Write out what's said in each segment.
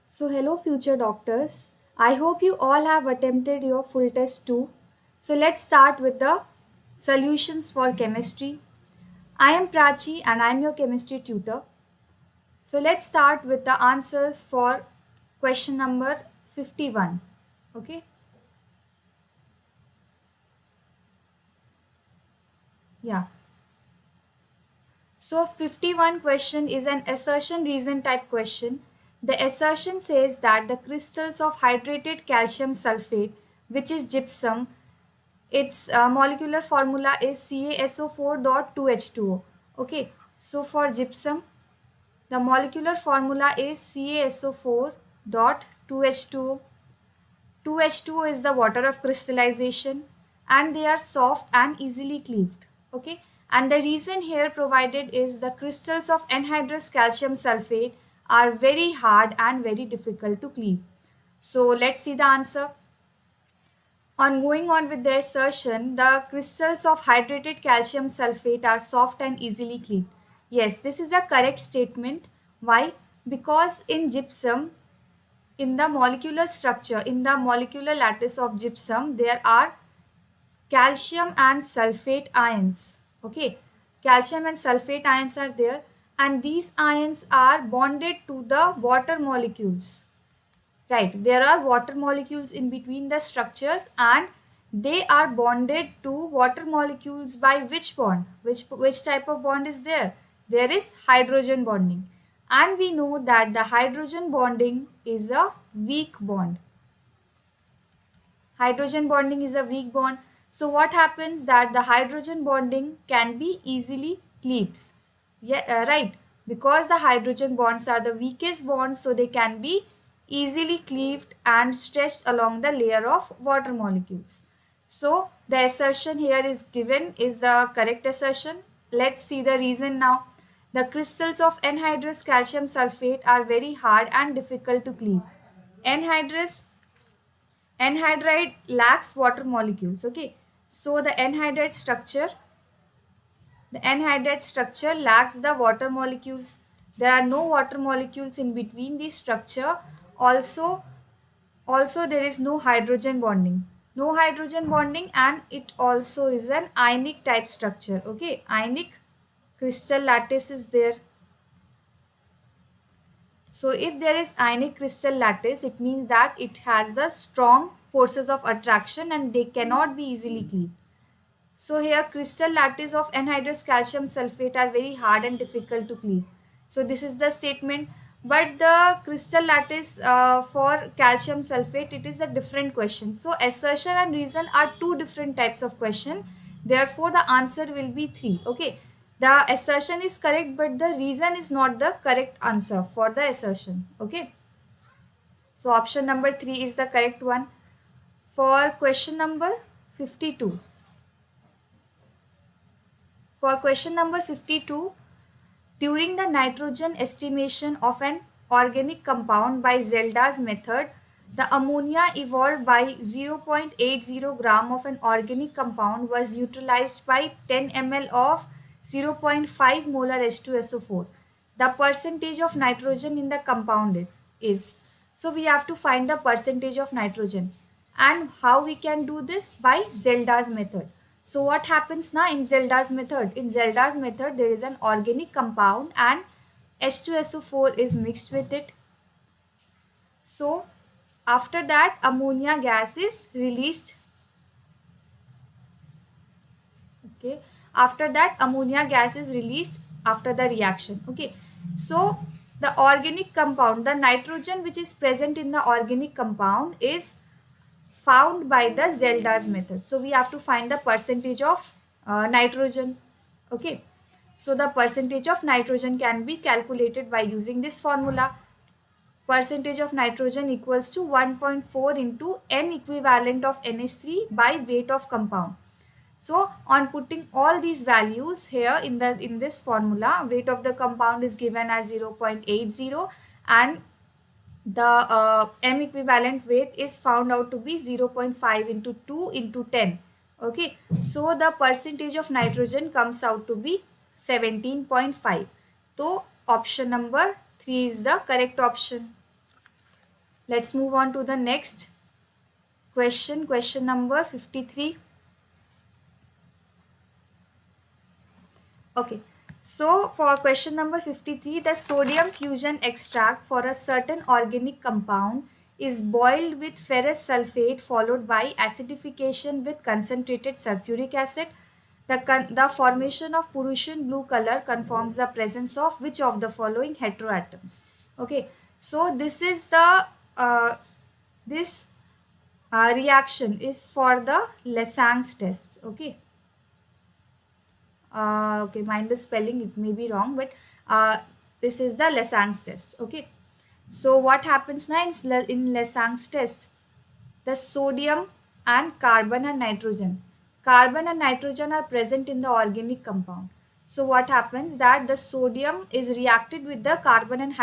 So, hello, future doctors. I hope you all have attempted your full test too. So, let's start with the solutions for chemistry. I am Prachi and I am your chemistry tutor. So, let's start with the answers for question number 51. Okay, yeah. So 51 question is an assertion reason type question. The assertion says that the crystals of hydrated calcium sulfate, which is gypsum, its molecular formula is CaSO4.2H2O. Okay, so for gypsum, the molecular formula is CaSO4.2H2O. 2H2O is the water of crystallization and they are soft and easily cleaved. Okay, and the reason here provided is the crystals of anhydrous calcium sulfate are very hard and very difficult to cleave. So let's see the answer. On going on with the assertion, the crystals of hydrated calcium sulfate are soft and easily cleaved. Yes, this is a correct statement. Why? Because in gypsum, in the molecular structure, in the molecular lattice of gypsum, there are calcium and sulfate ions. Okay, calcium and sulfate ions are there, and these ions are bonded to the water molecules. Right, there are water molecules in between the structures and they are bonded to water molecules by which bond? Which type of bond is there? There is hydrogen bonding. And we know that the hydrogen bonding is a weak bond. Hydrogen bonding is a weak bond. So what happens that the hydrogen bonding can be easily cleaved. Yeah, right. Because the hydrogen bonds are the weakest bonds, so they can be easily cleaved and stretched along the layer of water molecules. So the assertion here is given is the correct assertion. Let's see the reason now. The crystals of anhydrous calcium sulfate are very hard and difficult to cleave. Anhydrous Anhydride lacks water molecules. Okay, so the anhydride structure lacks the water molecules. There are no water molecules in between the structure. Also, also there is no hydrogen bonding. No hydrogen bonding, and it also is an ionic type structure. Okay, ionic crystal lattice is there. So if there is ionic crystal lattice, it means that it has the strong forces of attraction and they cannot be easily cleaved. So here crystal lattice of anhydrous calcium sulfate are very hard and difficult to cleave. So this is the statement. But the crystal lattice for calcium sulfate, it is a different question. So assertion and reason are two different types of question. Therefore the answer will be 3. Okay. The assertion is correct, but the reason is not the correct answer for the assertion. Okay. So option number 3 is the correct one. For question number 52. For question number 52, during the nitrogen estimation of an organic compound by Zelda's method, the ammonia evolved by 0.80 gram of an organic compound was neutralized by 10 ml of 0.5 molar H2SO4. The percentage of nitrogen in the compound is. So we have to find the percentage of nitrogen. And how we can do this? By Zelda's method. So what happens now in Zelda's method? In Zelda's method, there is an organic compound and H2SO4 is mixed with it. So after that, ammonia gas is released. Okay. After that, ammonia gas is released after the reaction. Okay. So the organic compound, the nitrogen which is present in the organic compound is found by the Zelda's method. So we have to find the percentage of nitrogen. Okay. So the percentage of nitrogen can be calculated by using this formula. Percentage of nitrogen equals to 1.4 into N equivalent of NH3 by weight of compound. So on putting all these values here in this formula, weight of the compound is given as 0.80 and the M equivalent weight is found out to be 0.5 into 2 into 10. Okay, so the percentage of nitrogen comes out to be 17.5. So option number 3 is the correct option. Let's move on to the next question. Question number 53. Okay, so for question number 53, the sodium fusion extract for a certain organic compound is boiled with ferrous sulfate followed by acidification with concentrated sulfuric acid. The formation of Prussian blue color confirms the presence of which of the following heteroatoms? Okay, so uh, this reaction is for the Lasang's test. Okay, okay, mind the spelling, it may be wrong, but uh, this is the Lasang's test. Okay, so what happens now in Lasang's test? The sodium and carbon and nitrogen are present in the organic compound. So what happens that the sodium is reacted with the carbon and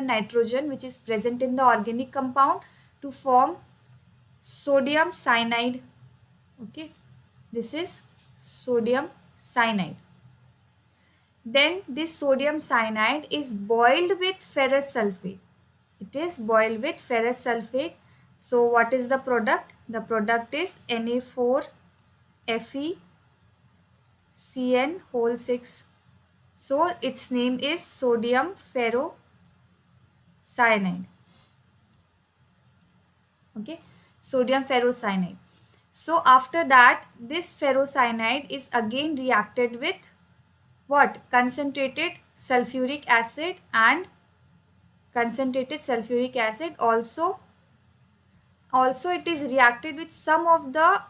nitrogen which is present in the organic compound to form sodium cyanide. Okay, this is sodium cyanide. Then this sodium cyanide is boiled with ferrous sulfate. It is boiled with ferrous sulfate. So what is the product? The product is Na4FeCN whole 6. So its name is sodium ferrocyanide. Okay, sodium ferrocyanide. So after that, this ferrocyanide is again reacted with what? Concentrated sulfuric acid. Also it is reacted with some of the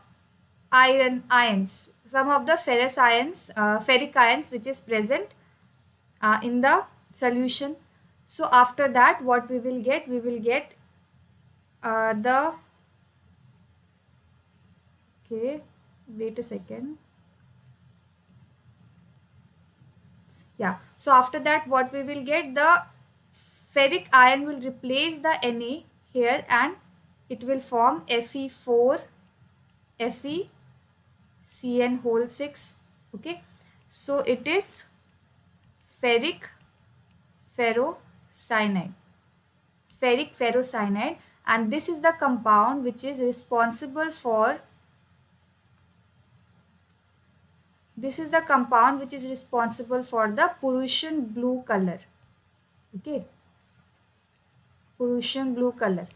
some of the ferric ions which is present in the solution. So after that, what we will get? We will get the okay, wait a second. Yeah, so after that, what we will get? The ferric ion will replace the Na here and it will form Fe4 FeCN whole 6. Okay, so it is ferric ferrocyanide. Ferric ferrocyanide, and this is the compound which is responsible for the Prussian blue color. Okay, Prussian blue color.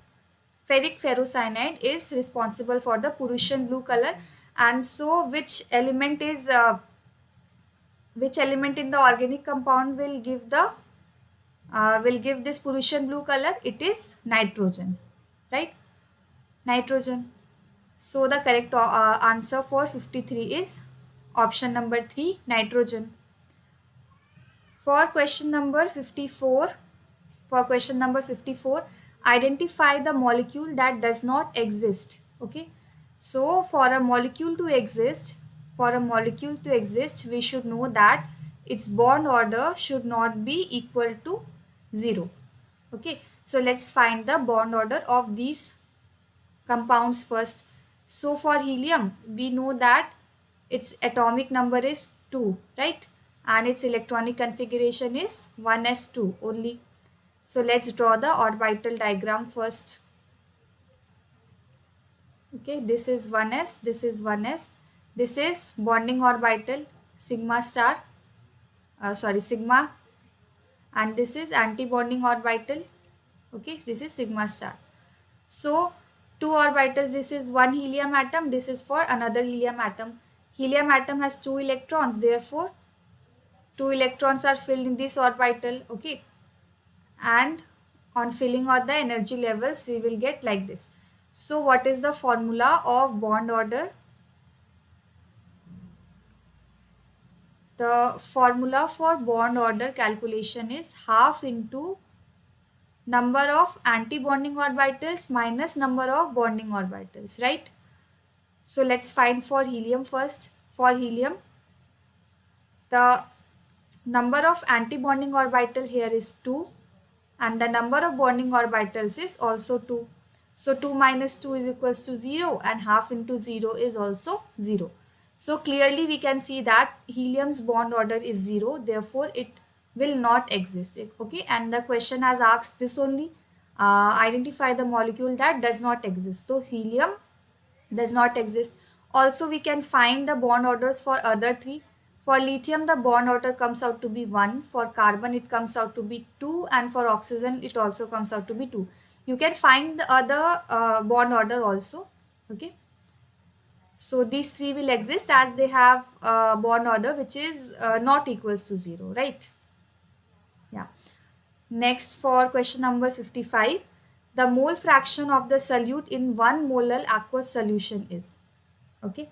Ferric ferrocyanide is responsible for the Prussian blue color. And so which element in the organic compound will give this Prussian blue color? It is nitrogen, right? Nitrogen. So the correct answer for 53 is option number 3, nitrogen. For question number 54, identify the molecule that does not exist. Okay, so for a molecule to exist, we should know that its bond order should not be equal to 0. Okay, so let's find the bond order of these compounds first. So for helium, we know that its atomic number is 2, right? And its electronic configuration is 1s2 only. So let's draw the orbital diagram first. Okay, this is 1s, this is 1s. This is bonding orbital, sigma star, sigma, and this is anti-bonding orbital. Okay, this is sigma star. So two orbitals, this is one helium atom, this is for another helium atom. Helium atom has 2 electrons, therefore 2 electrons are filled in this orbital. Okay, and on filling of the energy levels, we will get like this. So what is the formula of bond order? The formula for bond order calculation is half into number of anti-bonding orbitals minus number of bonding orbitals, right? So let's find for helium first. For helium, the number of anti-bonding orbital here is 2 and the number of bonding orbitals is also 2. So 2 minus 2 is equals to 0 and half into 0 is also 0. So clearly we can see that helium's bond order is 0, therefore it will not exist. Okay, and the question has asked this only. identify the molecule that does not exist. So helium does not exist. Also, we can find the bond orders for other three. For lithium, the bond order comes out to be 1. For carbon, it comes out to be 2. And for oxygen, it also comes out to be 2. You can find the other bond order also. Okay. So these three will exist as they have bond order which is not equals to 0, right? Yeah. Next, for question number 55, the mole fraction of the solute in 1 molar aqueous solution is. Okay.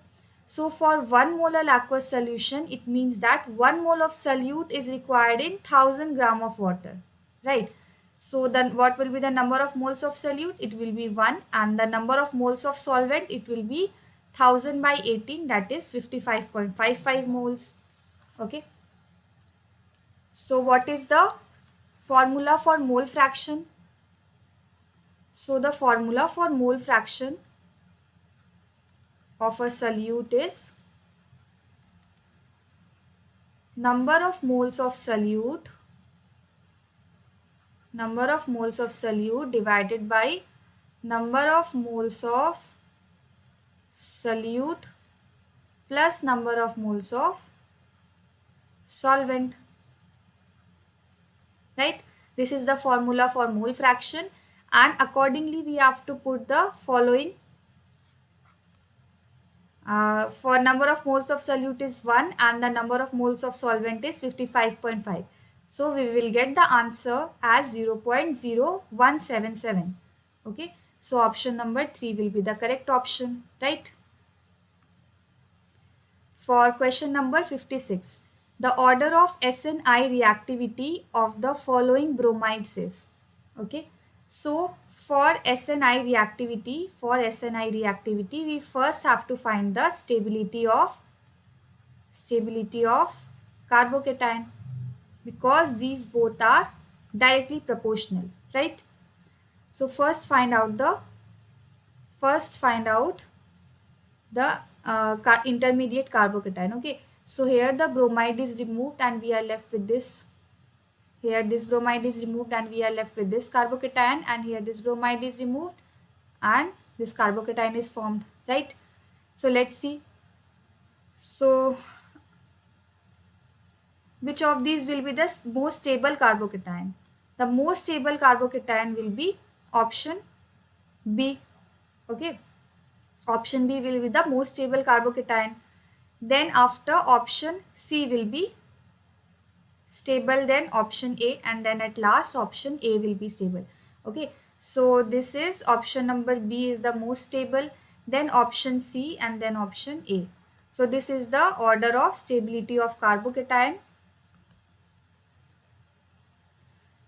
So for 1 molar aqueous solution, it means that 1 mole of solute is required in 1000 gram of water, right? So then what will be the number of moles of solute? It will be 1, and the number of moles of solvent, it will be 1000 by 18, that is 55.55 moles. Okay. So what is the formula for mole fraction? So the formula for mole fraction of a solute is number of moles of solute divided by number of moles of solute plus number of moles of solvent, right? This is the formula for mole fraction, and accordingly we have to put the following. For number of moles of solute is 1 and the number of moles of solvent is 55.5. So we will get the answer as 0.0177. Okay. So option number 3 will be the correct option, right? For question number 56, the order of SNI reactivity of the following bromides is. Okay. So for SNI reactivity, we first have to find the stability of carbocation, because these both are directly proportional, right? So first find out the intermediate carbocation. Okay, so here the bromide is removed and we are left with this. Here this bromide is removed and we are left with this carbocation, and here this bromide is removed and this carbocation is formed, right? So let's see. So which of these will be the most stable carbocation? The most stable carbocation will be option B. Okay, option B will be the most stable carbocation. Then after option C will be stable, then option A, and then at last option A will be stable. Okay, so this is option number B is the most stable, then option C, and then option A. So this is the order of stability of carbocation.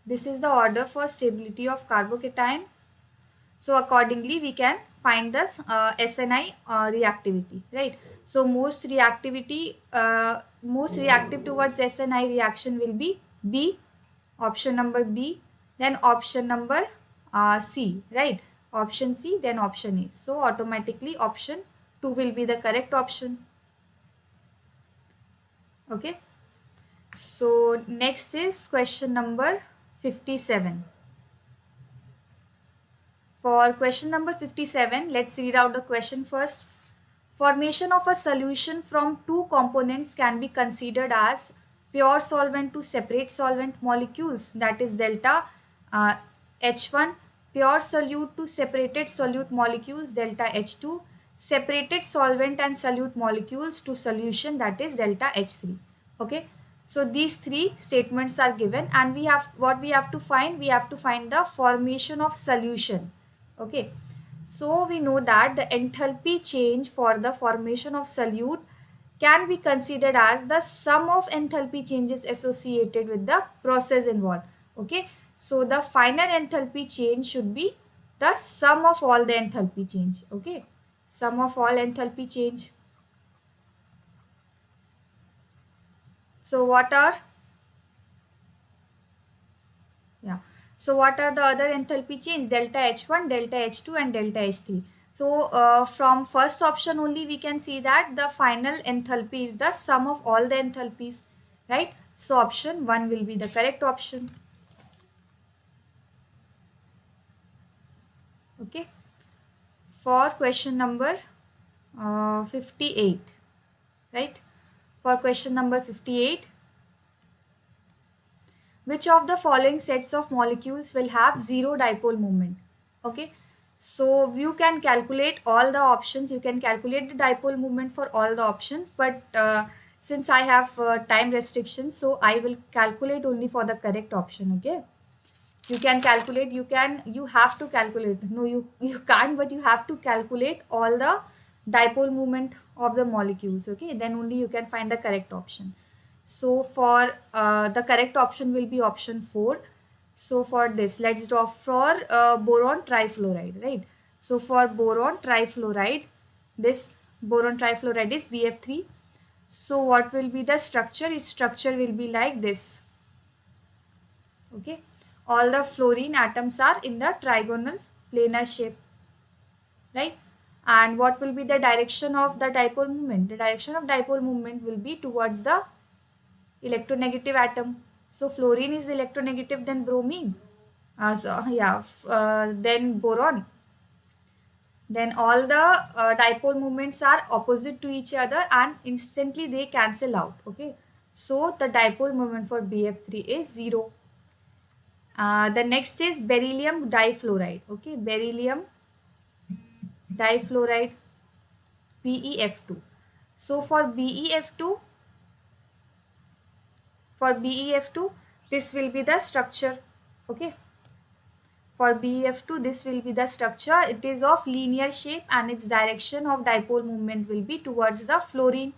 This is the order for stability of carbocation. So accordingly, we can find this SNI reactivity, right? So most reactive towards SNI reaction will be B, option number B, then option number C, right? Option C, then option A. So automatically option 2 will be the correct option. Okay. So next is question number 57. For question number 57, let's read out the question first. Formation of a solution from two components can be considered as pure solvent to separate solvent molecules, that is delta H1, pure solute to separated solute molecules, delta H2, separated solvent and solute molecules to solution, that is delta H3. Okay. So these three statements are given, and we have to find the formation of solution. Okay. So we know that the enthalpy change for the formation of solute can be considered as the sum of enthalpy changes associated with the process involved. Okay. So the final enthalpy change should be the sum of all the enthalpy change. Okay. Sum of all enthalpy change. So what are So what are the other enthalpy change? Delta H1, delta H2 and delta H3. So from first option only we can see that the final enthalpy is the sum of all the enthalpies, right? So option 1 will be the correct option. Okay. For question number 58, right? For question number 58, which of the following sets of molecules will have zero dipole moment? Okay, so you can calculate all the options. You can calculate the dipole moment for all the options, but since I have time restrictions, so I will calculate only for the correct option. Okay, you can calculate, you have to calculate, no, you can't, but you have to calculate all the dipole moment of the molecules. Okay, then only you can find the correct option. So for the correct option will be option 4. So for this, let's draw for boron trifluoride, right? So for boron trifluoride, this boron trifluoride is BF3. So what will be the structure? Its structure will be like this. Okay, all the fluorine atoms are in the trigonal planar shape, right? And what will be the direction of the dipole moment? The direction of dipole moment will be towards the electronegative atom. So fluorine is electronegative than bromine. Then boron. Then all the dipole moments are opposite to each other and instantly they cancel out. Okay, so the dipole moment for BF3 is 0. The next is beryllium difluoride. Okay, beryllium difluoride, BeF2. So for BeF2, this will be the structure. Okay, for BeF2, this will be the structure. It is of linear shape and its direction of dipole moment will be towards the fluorine.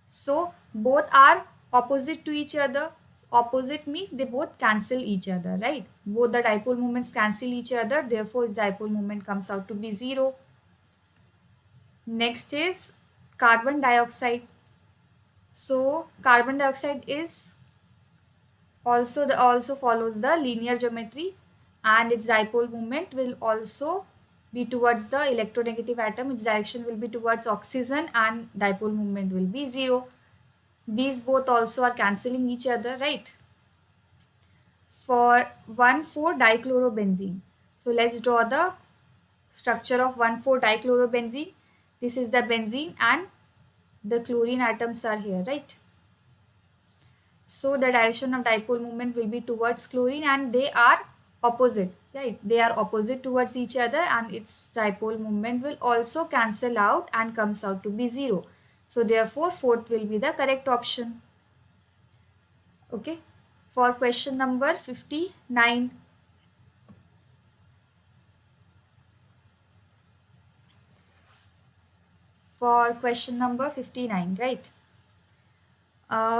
So both are opposite to each other. Opposite means they both cancel each other, right? Both the dipole moments cancel each other. Therefore, its dipole moment comes out to be 0. Next is carbon dioxide. So carbon dioxide is also follows the linear geometry, and its dipole moment will also be towards the electronegative atom. Its direction will be towards oxygen and dipole moment will be 0. These both also are cancelling each other, right? For 1,4-dichlorobenzene. So let's draw the structure of 1,4-dichlorobenzene. This is the benzene and the chlorine atoms are here, right? So the direction of dipole moment will be towards chlorine and they are opposite, right? They are opposite towards each other and its dipole moment will also cancel out and comes out to be 0. So therefore, fourth will be the correct option. Okay. For question number 59. For question number 59, right?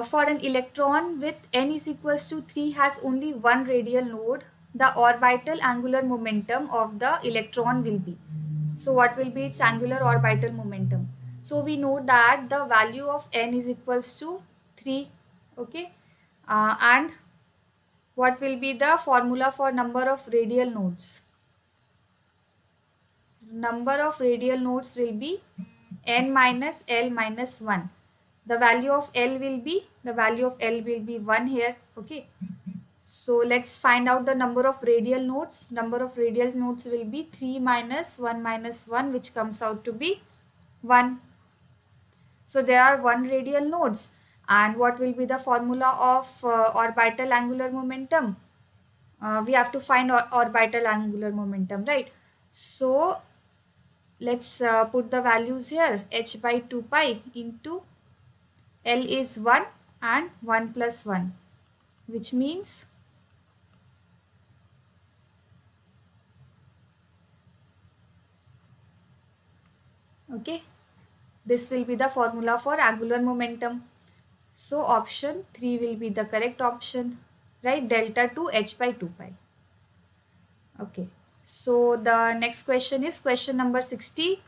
For an electron with n is equals to 3 has only one radial node, the orbital angular momentum of the electron will be. So what will be its angular orbital momentum? So we know that the value of n is equals to 3. Okay. And what will be the formula for number of radial nodes? Number of radial nodes will be n minus L minus 1. The value of L will be, 1 here. Okay. So let's find out the number of radial nodes. Number of radial nodes will be 3 minus 1 which comes out to be 1. So there are 1 radial nodes. And what will be the formula of orbital angular momentum? We have to find orbital angular momentum, right? So let's put the values here. H by 2 pi into L is 1 and 1 plus 1, which means, okay, this will be the formula for angular momentum. So option 3 will be the correct option, right? Delta to H by 2 pi. Okay. So the next question is question number 60.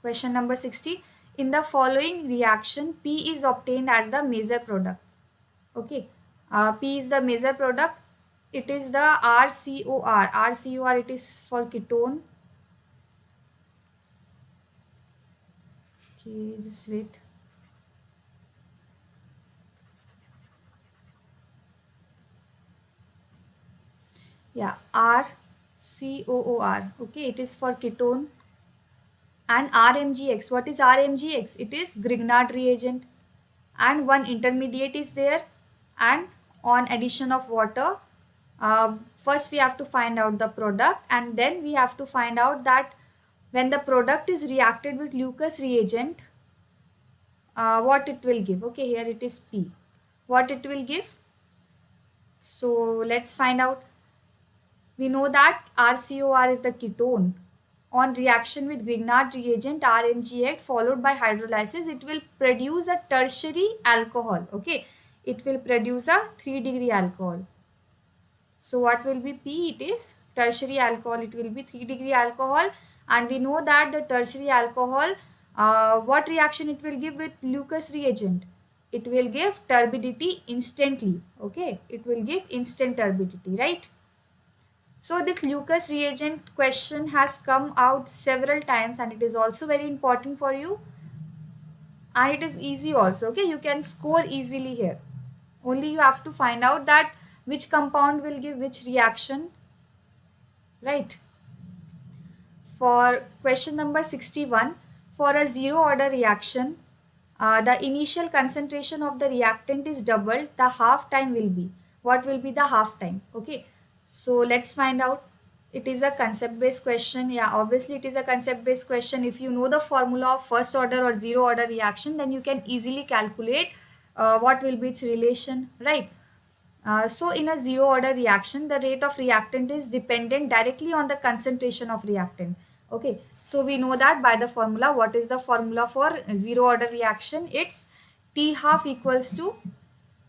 Question number 60. In the following reaction, P is obtained as the major product. Okay. P is the major product. It is the RCOR. RCOR, it is for ketone. Okay, just wait. Yeah, RCOOR. Okay, it is for ketone. And RMGX. What is RMGX? It is Grignard reagent. And one intermediate is there. And on addition of water, first we have to find out the product, and then we have to find out that when the product is reacted with Lucas reagent, what it will give. Okay, here it is P. What it will give? So let's find out. We know that RCOR is the ketone. On reaction with Grignard reagent RMGX followed by hydrolysis, it will produce a tertiary alcohol. Okay, it will produce a 3-degree alcohol. So what will be P? It is tertiary alcohol. It will be 3-degree alcohol, and we know that the tertiary alcohol, what reaction it will give with Lucas reagent? It will give turbidity instantly. Okay, it will give instant turbidity, right? So this Lucas reagent question has come out several times, and it is also very important for you, and it is easy also. Okay, you can score easily here. Only you have to find out that which compound will give which reaction, right? For question number 61, for a zero order reaction, the initial concentration of the reactant is doubled, the half time will be. What will be the half time? Okay, so let's find out. It is a concept based question. Yeah, obviously it is a concept based question. If you know the formula of first order or zero order reaction, then you can easily calculate what will be its relation, right? So in a zero order reaction, the rate of reactant is dependent directly on the concentration of reactant. Okay, so we know that by the formula. What is the formula for zero order reaction? It's T half equals to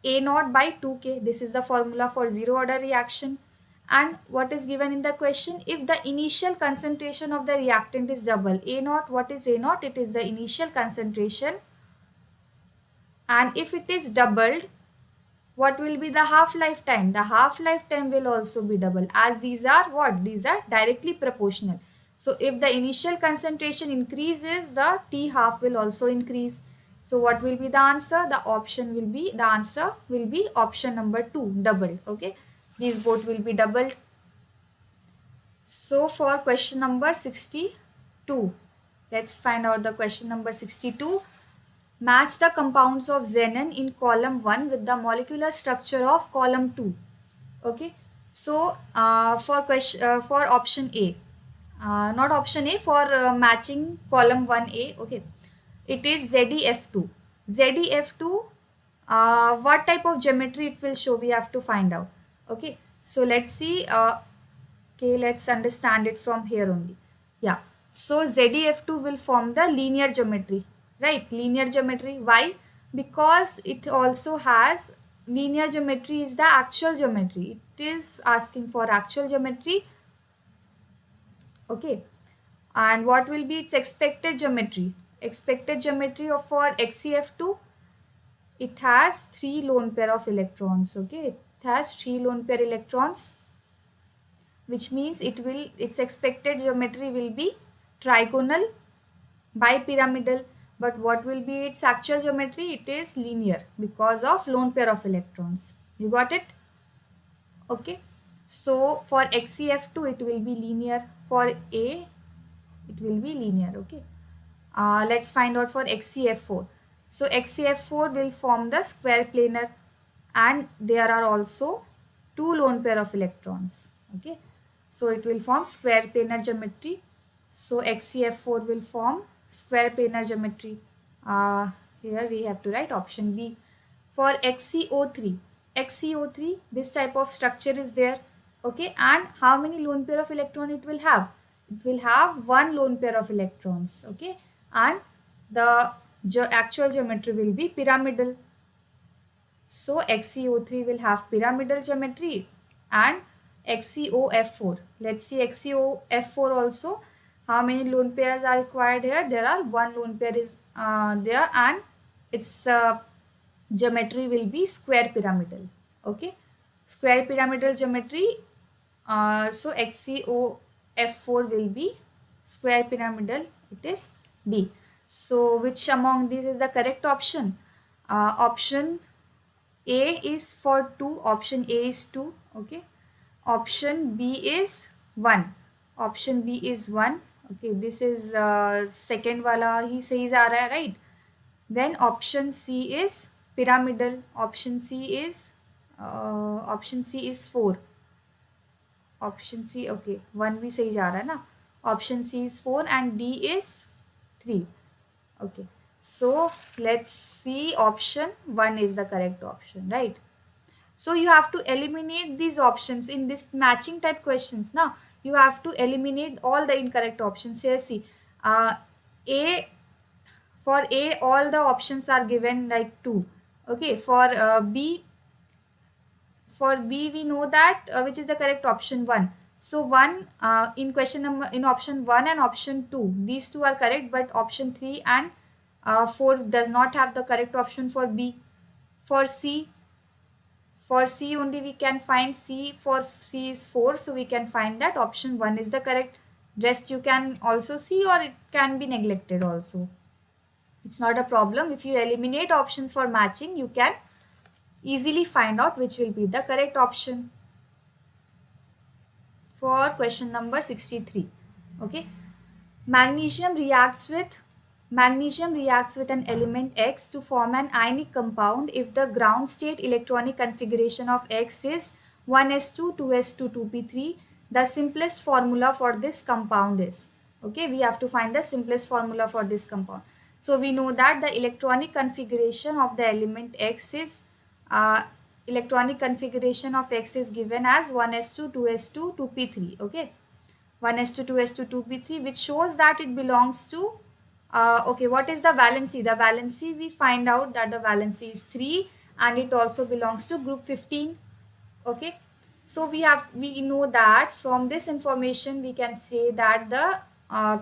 A naught by 2K. This is the formula for zero order reaction. And what is given in the question? If the initial concentration of the reactant is double, A naught, what is A naught? It is the initial concentration. And if it is doubled, what will be the half lifetime? The half lifetime will also be double, as these are what? These are directly proportional. So if the initial concentration increases, the T half will also increase. So what will be the answer? The answer will be option number 2, doubled. Okay, these both will be doubled. So for question number 62, let's find out the question number 62. Match the compounds of xenon in column 1 with the molecular structure of column 2. Okay, so for option A, not option A, for matching column 1A. Okay, it is ZeF2. ZeF2, what type of geometry it will show, we have to find out. Okay, so let's see. Okay, let's understand it from here only. Yeah, so ZeF2 will form the linear geometry, right? Linear geometry. Why? Because it also has linear geometry is the actual geometry. It is asking for actual geometry. Okay, and what will be its expected geometry? Expected geometry of for XCF2, it has 3 lone pair of electrons. Okay, it has 3 lone pair electrons, which means its expected geometry will be trigonal, bipyramidal. But what will be its actual geometry? It is linear because of lone pair of electrons. You got it? Okay, so for XCF2 it will be linear, for A it will be linear. Okay, let's find out for XCF4. So XCF4 will form the square planar, and there are also 2 lone pair of electrons. Okay, so it will form square planar geometry. So XCF4 will form square planar geometry. Here we have to write option B. For XCO3, XCO3, this type of structure is there. Okay, and how many lone pair of electron it will have? It will have 1 lone pair of electrons. Okay, and the actual geometry will be pyramidal. So XCO3 will have pyramidal geometry, and XCOF4. Let's see XCOF4 also. How many lone pairs are required here? There are 1 lone pair is there, and its geometry will be square pyramidal. Okay, square pyramidal geometry. So XCOF4 will be square pyramidal. It is D. So which among these is the correct option? Option A is for 2. Option A is 2. Okay, Option B is 1. Option B is 1. Okay, this is second wala ही सही जा रहा है, right? Then option C is pyramidal. Option C is 4. Option C, okay, 1 भी सही जा रहा है ना. Option C is 4 and D is 3. Okay, so let's see, option 1 is the correct option, right? So you have to eliminate these options in this matching type questions. Now you have to eliminate all the incorrect options. Here, see, A, for A all the options are given like 2. Okay, for B we know that which is the correct option, 1. So 1 in question number, in option 1 and option 2, these two are correct, but option 3 and 4 does not have the correct option for B. For C, for C only we can find C, for C is 4, so we can find that option 1 is the correct. Rest you can also see, or it can be neglected also. It's not a problem. If you eliminate options for matching, you can easily find out which will be the correct option. For question number 63. Okay. Magnesium reacts with an element X to form an ionic compound if the ground state electronic configuration of X is 1s2, 2s2, 2p3. The simplest formula for this compound is, okay, we have to find the simplest formula for this compound. So we know that the electronic configuration of the element X is given as 1s2, 2s2, 2p3. Okay, 1s2, 2s2, 2p3, which shows that it belongs to, okay, what is the valency? The valency, we find out that the valency is 3 and it also belongs to group 15. Okay, so we know that from this information we can say that the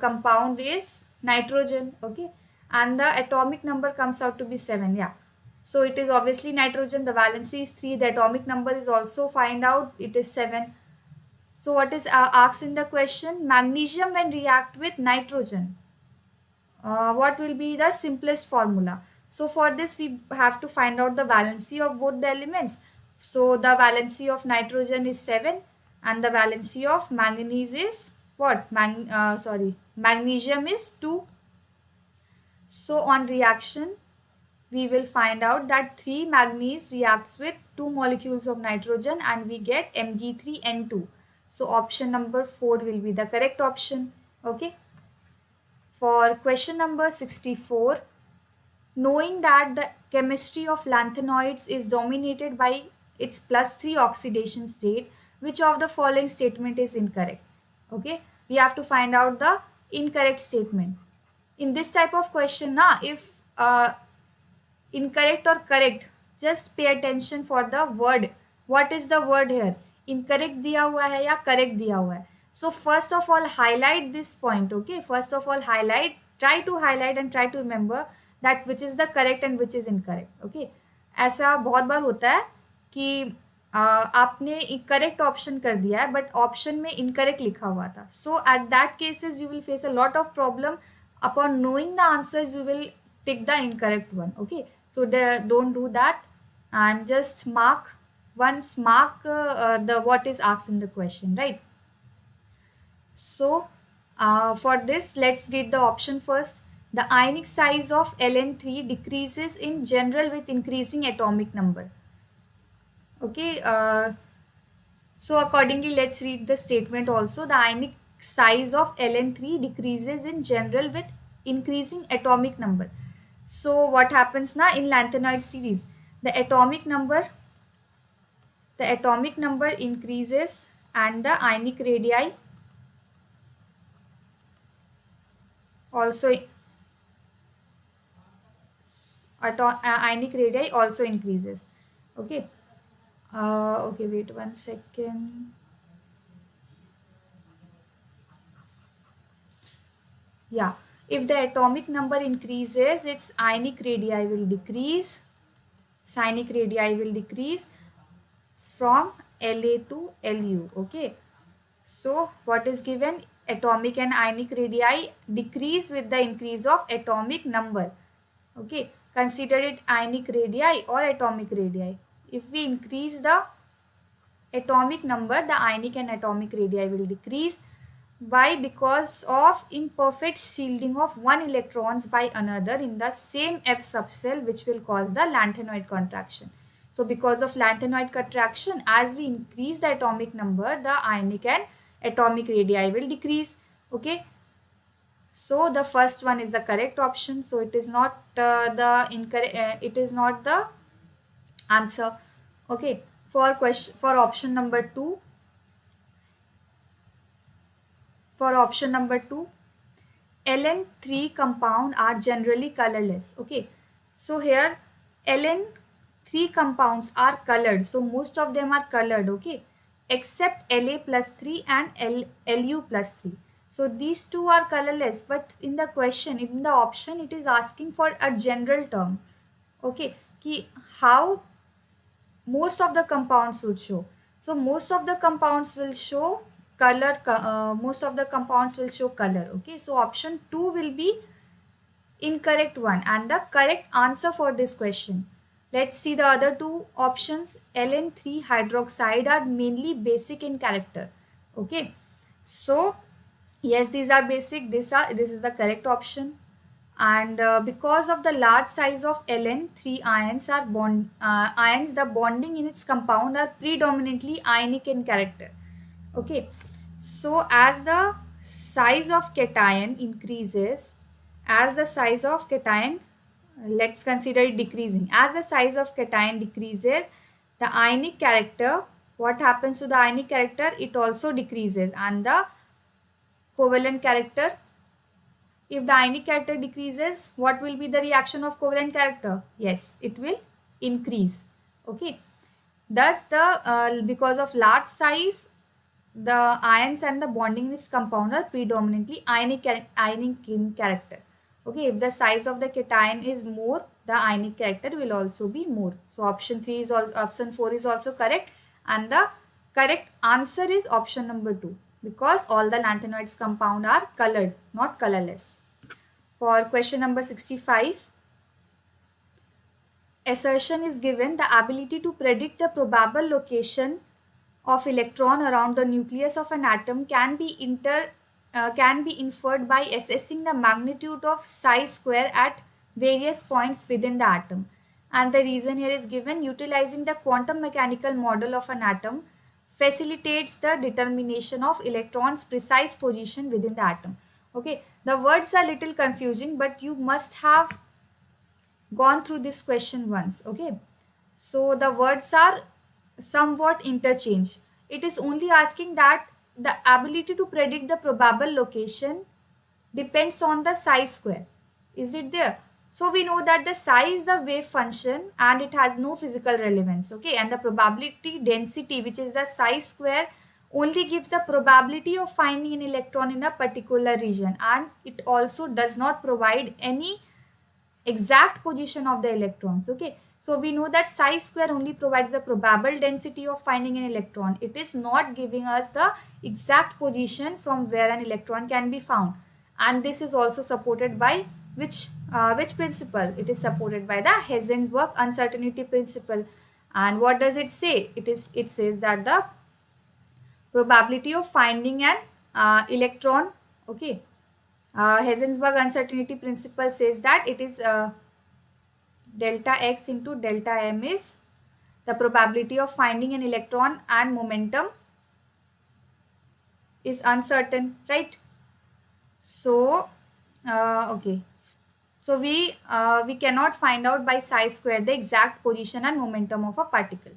compound is nitrogen. Okay, and the atomic number comes out to be 7. Yeah, so it is obviously nitrogen. The valency is 3. The atomic number is also find out, it is 7. So what is asked in the question? Magnesium when react with nitrogen, what will be the simplest formula? So for this we have to find out the valency of both the elements. So the valency of nitrogen is 7 and the valency of manganese is what? Magnesium is 2. So on reaction, we will find out that 3 manganese reacts with 2 molecules of nitrogen and we get Mg3N2. So option number 4 will be the correct option. Okay. For question number 64, knowing that the chemistry of lanthanoids is dominated by its +3 oxidation state, which of the following statement is incorrect? Okay, we have to find out the incorrect statement. In this type of question, if incorrect or correct, just pay attention for the word. What is the word here? Incorrect दिया हुआ है या correct दिया हुआ है? So first of all highlight this point. Okay, first of all try to highlight and try to remember that which is the correct and which is incorrect. Okay, ऐसा बहुत बार होता है कि आपने करेक्ट ऑप्शन कर दिया है बट ऑप्शन में इनकरेक्ट लिखा हुआ था. So at that cases you will face a lot of problem. Upon knowing the answers, you will take the incorrect one. Okay, so don't do that and just mark the what is asked in the question, right? So for this, let's read the option first. The ionic size of Ln3 decreases in general with increasing atomic number. Okay, so accordingly, let's read the statement also. The ionic size of Ln3 decreases in general with increasing atomic number. So what happens now in lanthanoid series? The atomic number increases and the ionic radii also increases. Okay. Okay, wait 1 second. Yeah, if the atomic number increases, its ionic radii will decrease. Ionic radii will decrease from La to Lu. Okay, so what is given? Atomic and ionic radii decrease with the increase of atomic number. Okay, consider it ionic radii or atomic radii. If we increase the atomic number, the ionic and atomic radii will decrease. Why? Because of imperfect shielding of one electrons by another in the same F subshell, which will cause the lanthanoid contraction. So because of lanthanoid contraction, as we increase the atomic number, the ionic and atomic radii will decrease. Okay. So the first one is the correct option. So it is not the incorrect. It is not the answer. Okay. For option number two. For option number two, Ln3 compound are generally colorless. Okay, so here Ln3 compounds are colored, so most of them are colored. Okay, except La plus 3 and Lu plus 3. So these two are colorless, but in the question, in the option, it is asking for a general term. Okay, ki how most of the compounds would show. So most of the compounds will show color. Most of the compounds will show color. Okay, so option 2 will be incorrect one and the correct answer for this question. Let's see the other two options. Ln3 hydroxide are mainly basic in character. Okay, so yes, these are basic. This is the correct option. And because of the large size of Ln3 ions, the bonding in its compound are predominantly ionic in character. Okay, so as the size of cation increases, as the size of cation, let's consider it decreasing. As the size of cation decreases, the ionic character, what happens to the ionic character? It also decreases, and the covalent character, if the ionic character decreases, what will be the reaction of covalent character? Yes, it will increase. Okay. Thus, because of large size, the ions and the bonding in this compound are predominantly ionic in character. Okay, if the size of the cation is more, the ionic character will also be more. So option 4 is also correct, and the correct answer is option number 2, because all the lanthanoids compound are colored, not colorless. For question number 65, assertion is given the ability to predict the probable location of electron around the nucleus of an atom can be inferred by assessing the magnitude of psi square at various points within the atom. And the reason here is given, utilizing the quantum mechanical model of an atom facilitates the determination of electron's precise position within the atom. Okay, the words are little confusing, but you must have gone through this question once. Okay, so the words are somewhat interchanged. It is only asking that the ability to predict the probable location depends on the psi square. Is it there? So we know that the psi is the wave function and it has no physical relevance. Okay, and the probability density, which is the psi square, only gives the probability of finding an electron in a particular region, and it also does not provide any exact position of the electrons. Okay, so we know that psi square only provides the probable density of finding an electron. It is not giving us the exact position from where an electron can be found. And this is also supported by which principle? It is supported by the Heisenberg uncertainty principle. And what does it say? It says that the probability of finding an electron, okay, Heisenberg uncertainty principle says that it is delta x into delta m is the probability of finding an electron, and momentum is uncertain, right? So okay, so we cannot find out by psi square the exact position and momentum of a particle.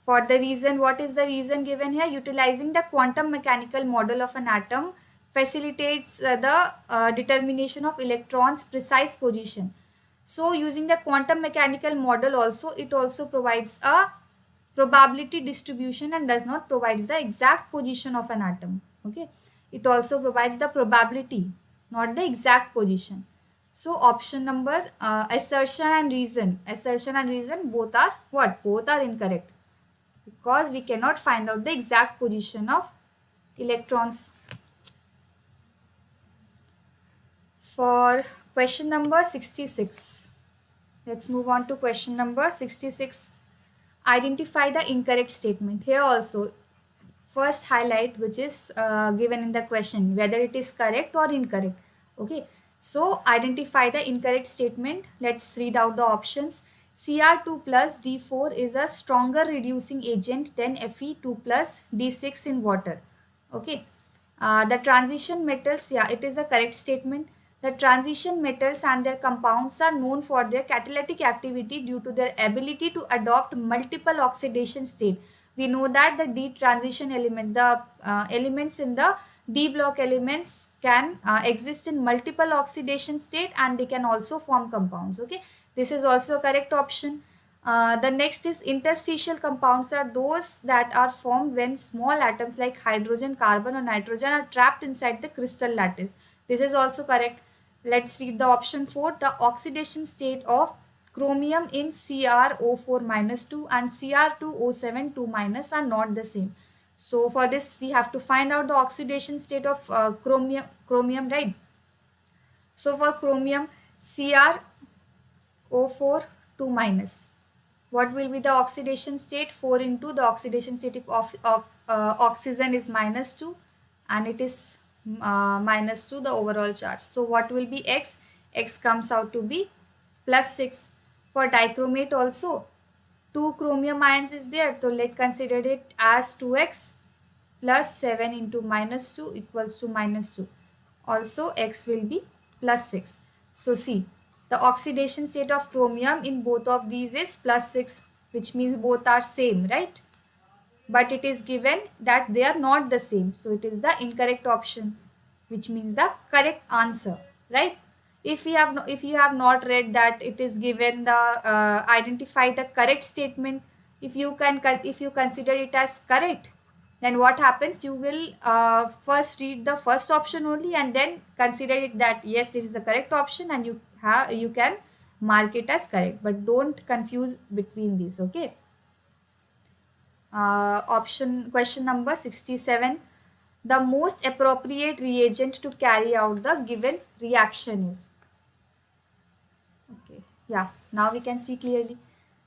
For the reason, what is the reason given here? Utilizing the quantum mechanical model of an atom facilitates the determination of electrons' precise position. So using the quantum mechanical model also, it also provides a probability distribution and does not provide the exact position of an atom. Okay, it also provides the probability, not the exact position. So option number assertion and reason both are what? Both are incorrect, because we cannot find out the exact position of electrons. For question number 66, let's move on to question number 66. Identify the incorrect statement. Here also, first highlight which is given in the question, whether it is correct or incorrect. Okay, so identify the incorrect statement. Let's read out the options. Cr2 plus D4 is a stronger reducing agent than Fe2 plus D6 in water. Okay, the transition metals, yeah, it is a correct statement. The transition metals and their compounds are known for their catalytic activity due to their ability to adopt multiple oxidation state. We know that the D transition elements, the elements in the D block elements can exist in multiple oxidation state, and they can also form compounds. Okay, this is also a correct option. The next is interstitial compounds are those that are formed when small atoms like hydrogen, carbon or nitrogen are trapped inside the crystal lattice. This is also correct. Let's read the option 4. The oxidation state of chromium in CrO4 minus 2 and Cr2O7 2 minus are not the same. So for this we have to find out the oxidation state of chromium, right? So for chromium, CrO4 2 minus. What will be the oxidation state? 4 into the oxidation state of oxygen is minus 2, and it is minus 2 the overall charge. So what will be x? X comes out to be plus 6. For dichromate also, 2 chromium ions is there, so let's consider it as 2x plus 7 into minus 2 equals to minus 2. Also x will be plus 6. So see, the oxidation state of chromium in both of these is plus 6, which means both are same, right? But it is given that they are not the same. So it is the incorrect option, which means the correct answer, right? If you have if you have not read that it is given the identify the correct statement, if you consider it as correct, then what happens? You will first read the first option only and then consider it that yes, this is the correct option, and you can mark it as correct, but don't confuse between these. Okay. Option question number 67. The most appropriate reagent to carry out the given reaction is. Okay, yeah, now we can see clearly.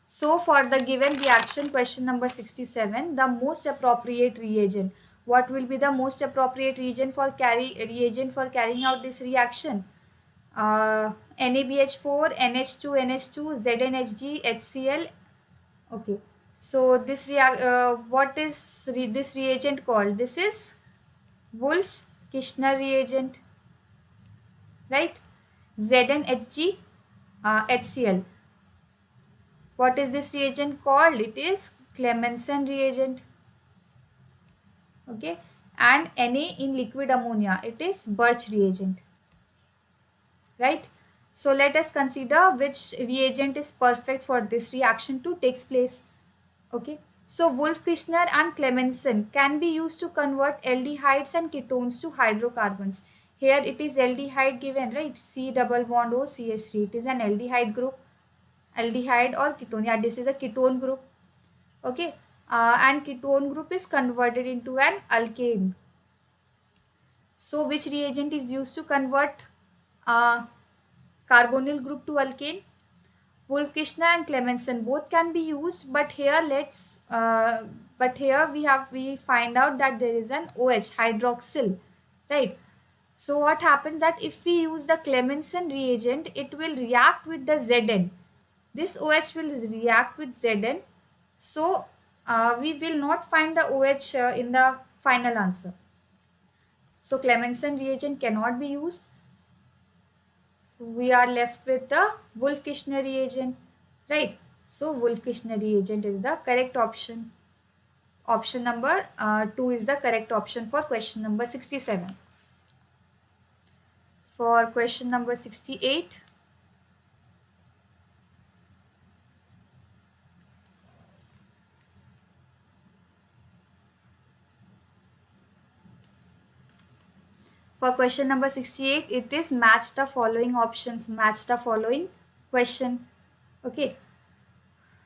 So for the given reaction, question number 67, the most appropriate reagent. What will be the most appropriate reagent for carrying out this reaction? NaBH4, NH2, NH2, ZnHg, HCl. Okay. So this what is this reagent called? This is Wolff-Kishner reagent, right? ZnHg, HCl. What is this reagent called? It is Clemmensen reagent. Okay. And Na in liquid ammonia, it is Birch reagent, right? So let us consider which reagent is perfect for this reaction to take place. Okay, so Wolff-Kishner and Clemmensen can be used to convert aldehydes and ketones to hydrocarbons. Here it is aldehyde given, right? C double bond O CH3. It is an aldehyde group, aldehyde or ketone. Yeah, this is a ketone group. Okay, and ketone group is converted into an alkane. So which reagent is used to convert carbonyl group to alkane? Wolff-Kishner and Clemmensen both can be used, but here we find out that there is an OH hydroxyl, right? So what happens that if we use the Clemmensen reagent, it will react with the Zn. This OH will react with Zn, so we will not find the OH in the final answer. So Clemmensen reagent cannot be used. So we are left with the Wolff-Kishner reagent, right? So Wolff-Kishner reagent is the correct option. Option number 2 is the correct option for question number 67. For question number 68, for question number 68, it is match the following options, match the following question. Okay.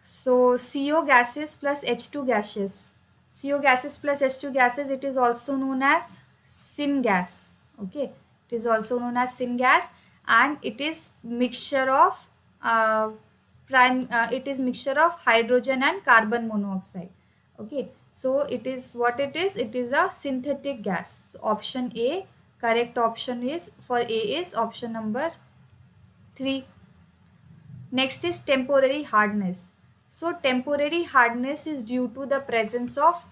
So CO gases plus H2 gases. CO gases plus H2 gases, it is also known as syngas. Okay, it is also known as syngas, and it is mixture of it is mixture of hydrogen and carbon monoxide. Okay, so it is what it is a synthetic gas. So option A, correct option is for A is option number 3. Next is temporary hardness. So temporary hardness is due to the presence of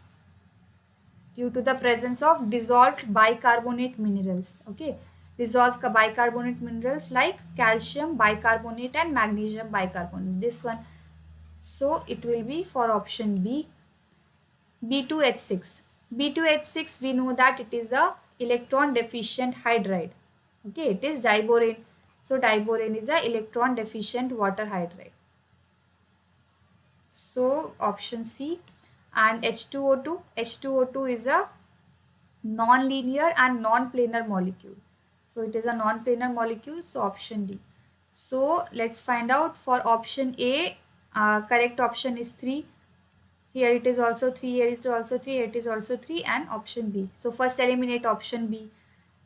dissolved bicarbonate minerals. Okay, dissolved bicarbonate minerals like calcium bicarbonate and magnesium bicarbonate, this one. So it will be for option B, B2H6. B2H6, we know that it is a electron deficient hydride. Okay, it is diborane. So diborane is a electron deficient water hydride. So option C. And H2O2. H2O2 is a non-linear and non-planar molecule. So it is a non-planar molecule. So option D. So let's find out for option A. Correct option is 3. Here it is also 3. Here is also 3. Here it is also 3. And option B. So first eliminate option B.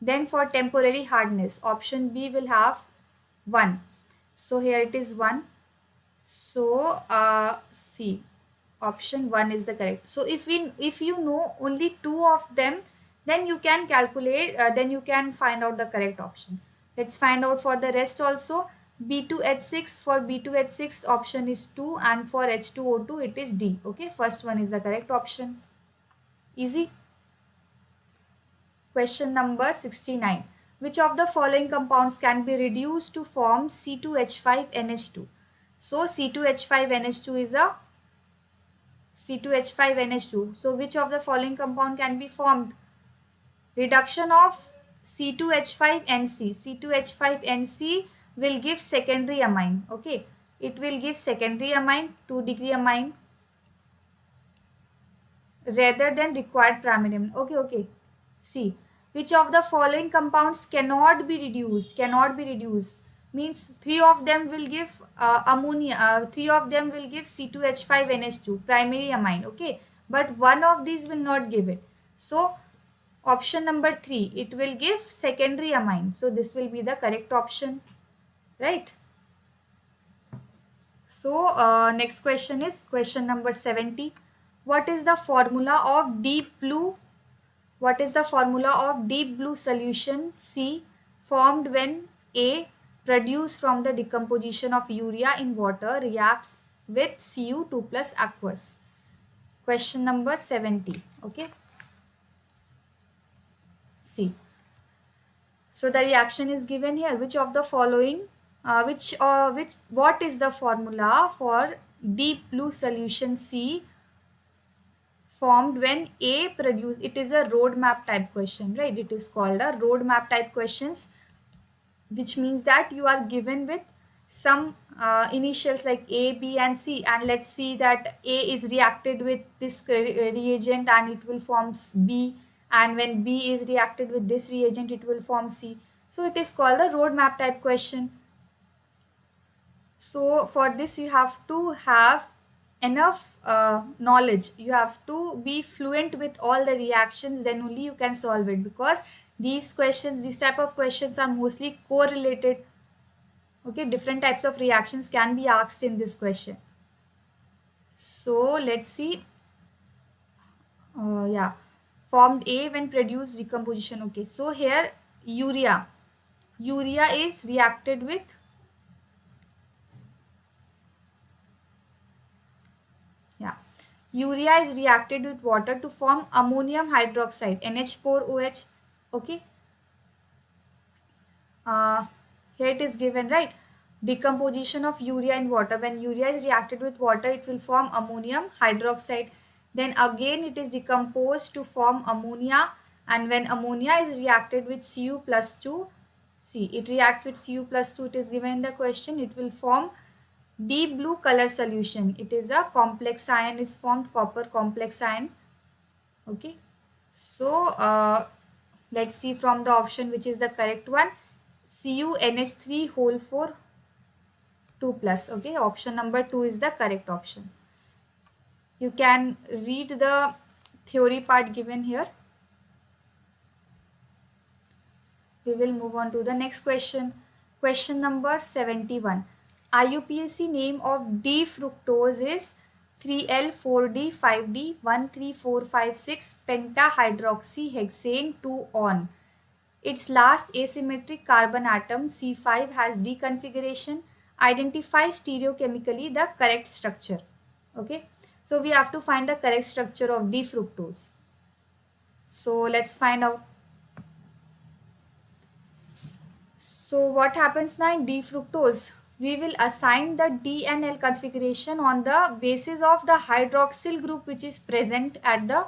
Then for temporary hardness, option B will have 1. So here it is 1. So C, option 1 is the correct. So if you know only 2 of them, then you can calculate, then you can find out the correct option. Let's find out for the rest also. B2H6, for B2H6 option is 2, and for H2O2 it is D. Okay, first one is the correct option. Easy. Question number 69. Which of the following compounds can be reduced to form C2H5NH2? So C2H5NH2 is a C2H5NH2. So which of the following compound can be formed? Reduction of C2H5NC. C2H5NC will give secondary amine. Okay, it will give secondary amine, 2 degree amine, rather than required pyrimidine. Okay. See, which of the following compounds cannot be reduced? Cannot be reduced means 3 of them will give ammonia. 3 of them will give C2H5NH2 primary amine. Okay, but one of these will not give it. So option number 3, it will give secondary amine. So this will be the correct option, right? So next question is question number 70. What is the formula of deep blue? What is the formula of deep blue solution C formed when A, produced from the decomposition of urea in water, reacts with Cu2 plus aqueous? Question number 70. Okay. C. So the reaction is given here. Which of the following, what is the formula for deep blue solution C formed when A produced? It is a roadmap type question, right? It is called a roadmap type questions, which means that you are given with some initials like A, B and C, and let's see that A is reacted with this reagent and it will form B, and when B is reacted with this reagent it will form C. So it is called a roadmap type question. So for this you have to have enough knowledge. You have to be fluent with all the reactions, then only you can solve it, because these type of questions are mostly correlated. Okay, different types of reactions can be asked in this question. So let's see. Yeah, formed A when produced decomposition. Okay, so here urea is reacted with, yeah, urea is reacted with water to form ammonium hydroxide, NH4OH. Okay, uh, here it is given, right? Decomposition of urea in water. When urea is reacted with water, it will form ammonium hydroxide. Then again it is decomposed to form ammonia, and when ammonia is reacted with Cu plus 2, see, it reacts with Cu plus 2, it is given in the question, it will form deep blue color solution. It is a complex ion is formed, copper complex ion. Okay, so let's see from the option which is the correct one. CuNH3 whole 4 2 plus. Okay, option number 2 is the correct option. You can read the theory part given here. We will move on to the next question. Question number 71. IUPAC name of D-fructose is 3L 4D 5D 13456 pentahydroxyhexane 2-on. Its last asymmetric carbon atom C5 has D configuration. Identify stereochemically the correct structure. Okay, so we have to find the correct structure of D-fructose. So let's find out. So what happens now in D-fructose? We will assign the D and L configuration on the basis of the hydroxyl group which is present at the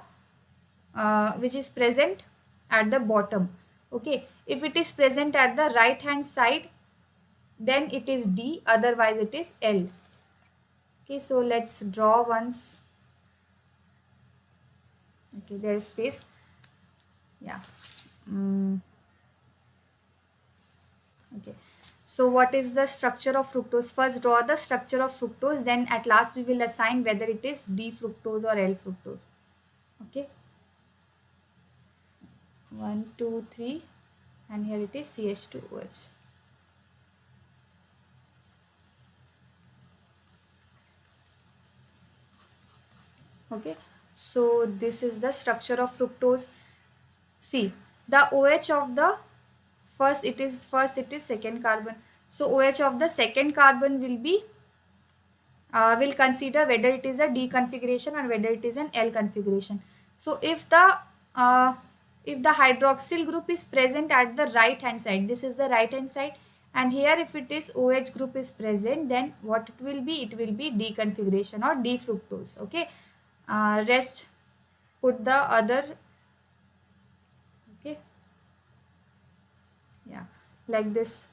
bottom. Okay, if it is present at the right hand side, then it is D, otherwise it is L. Okay, so let's draw once. Okay, there is space. Yeah. Okay, so what is the structure of fructose? First draw the structure of fructose, then at last we will assign whether it is D fructose or L fructose. Okay, 1 2 3, and here it is CH2OH. Okay, so this is the structure of fructose. See, the OH of the first it is second carbon, so OH of the second carbon will be will consider whether it is a D configuration or whether it is an L configuration. So uh, if the hydroxyl group is present at the right hand side, this is the right hand side, and here if it is OH group is present, then what it will be? It will be D configuration or D fructose. Okay, rest put the other. Okay, yeah, like this.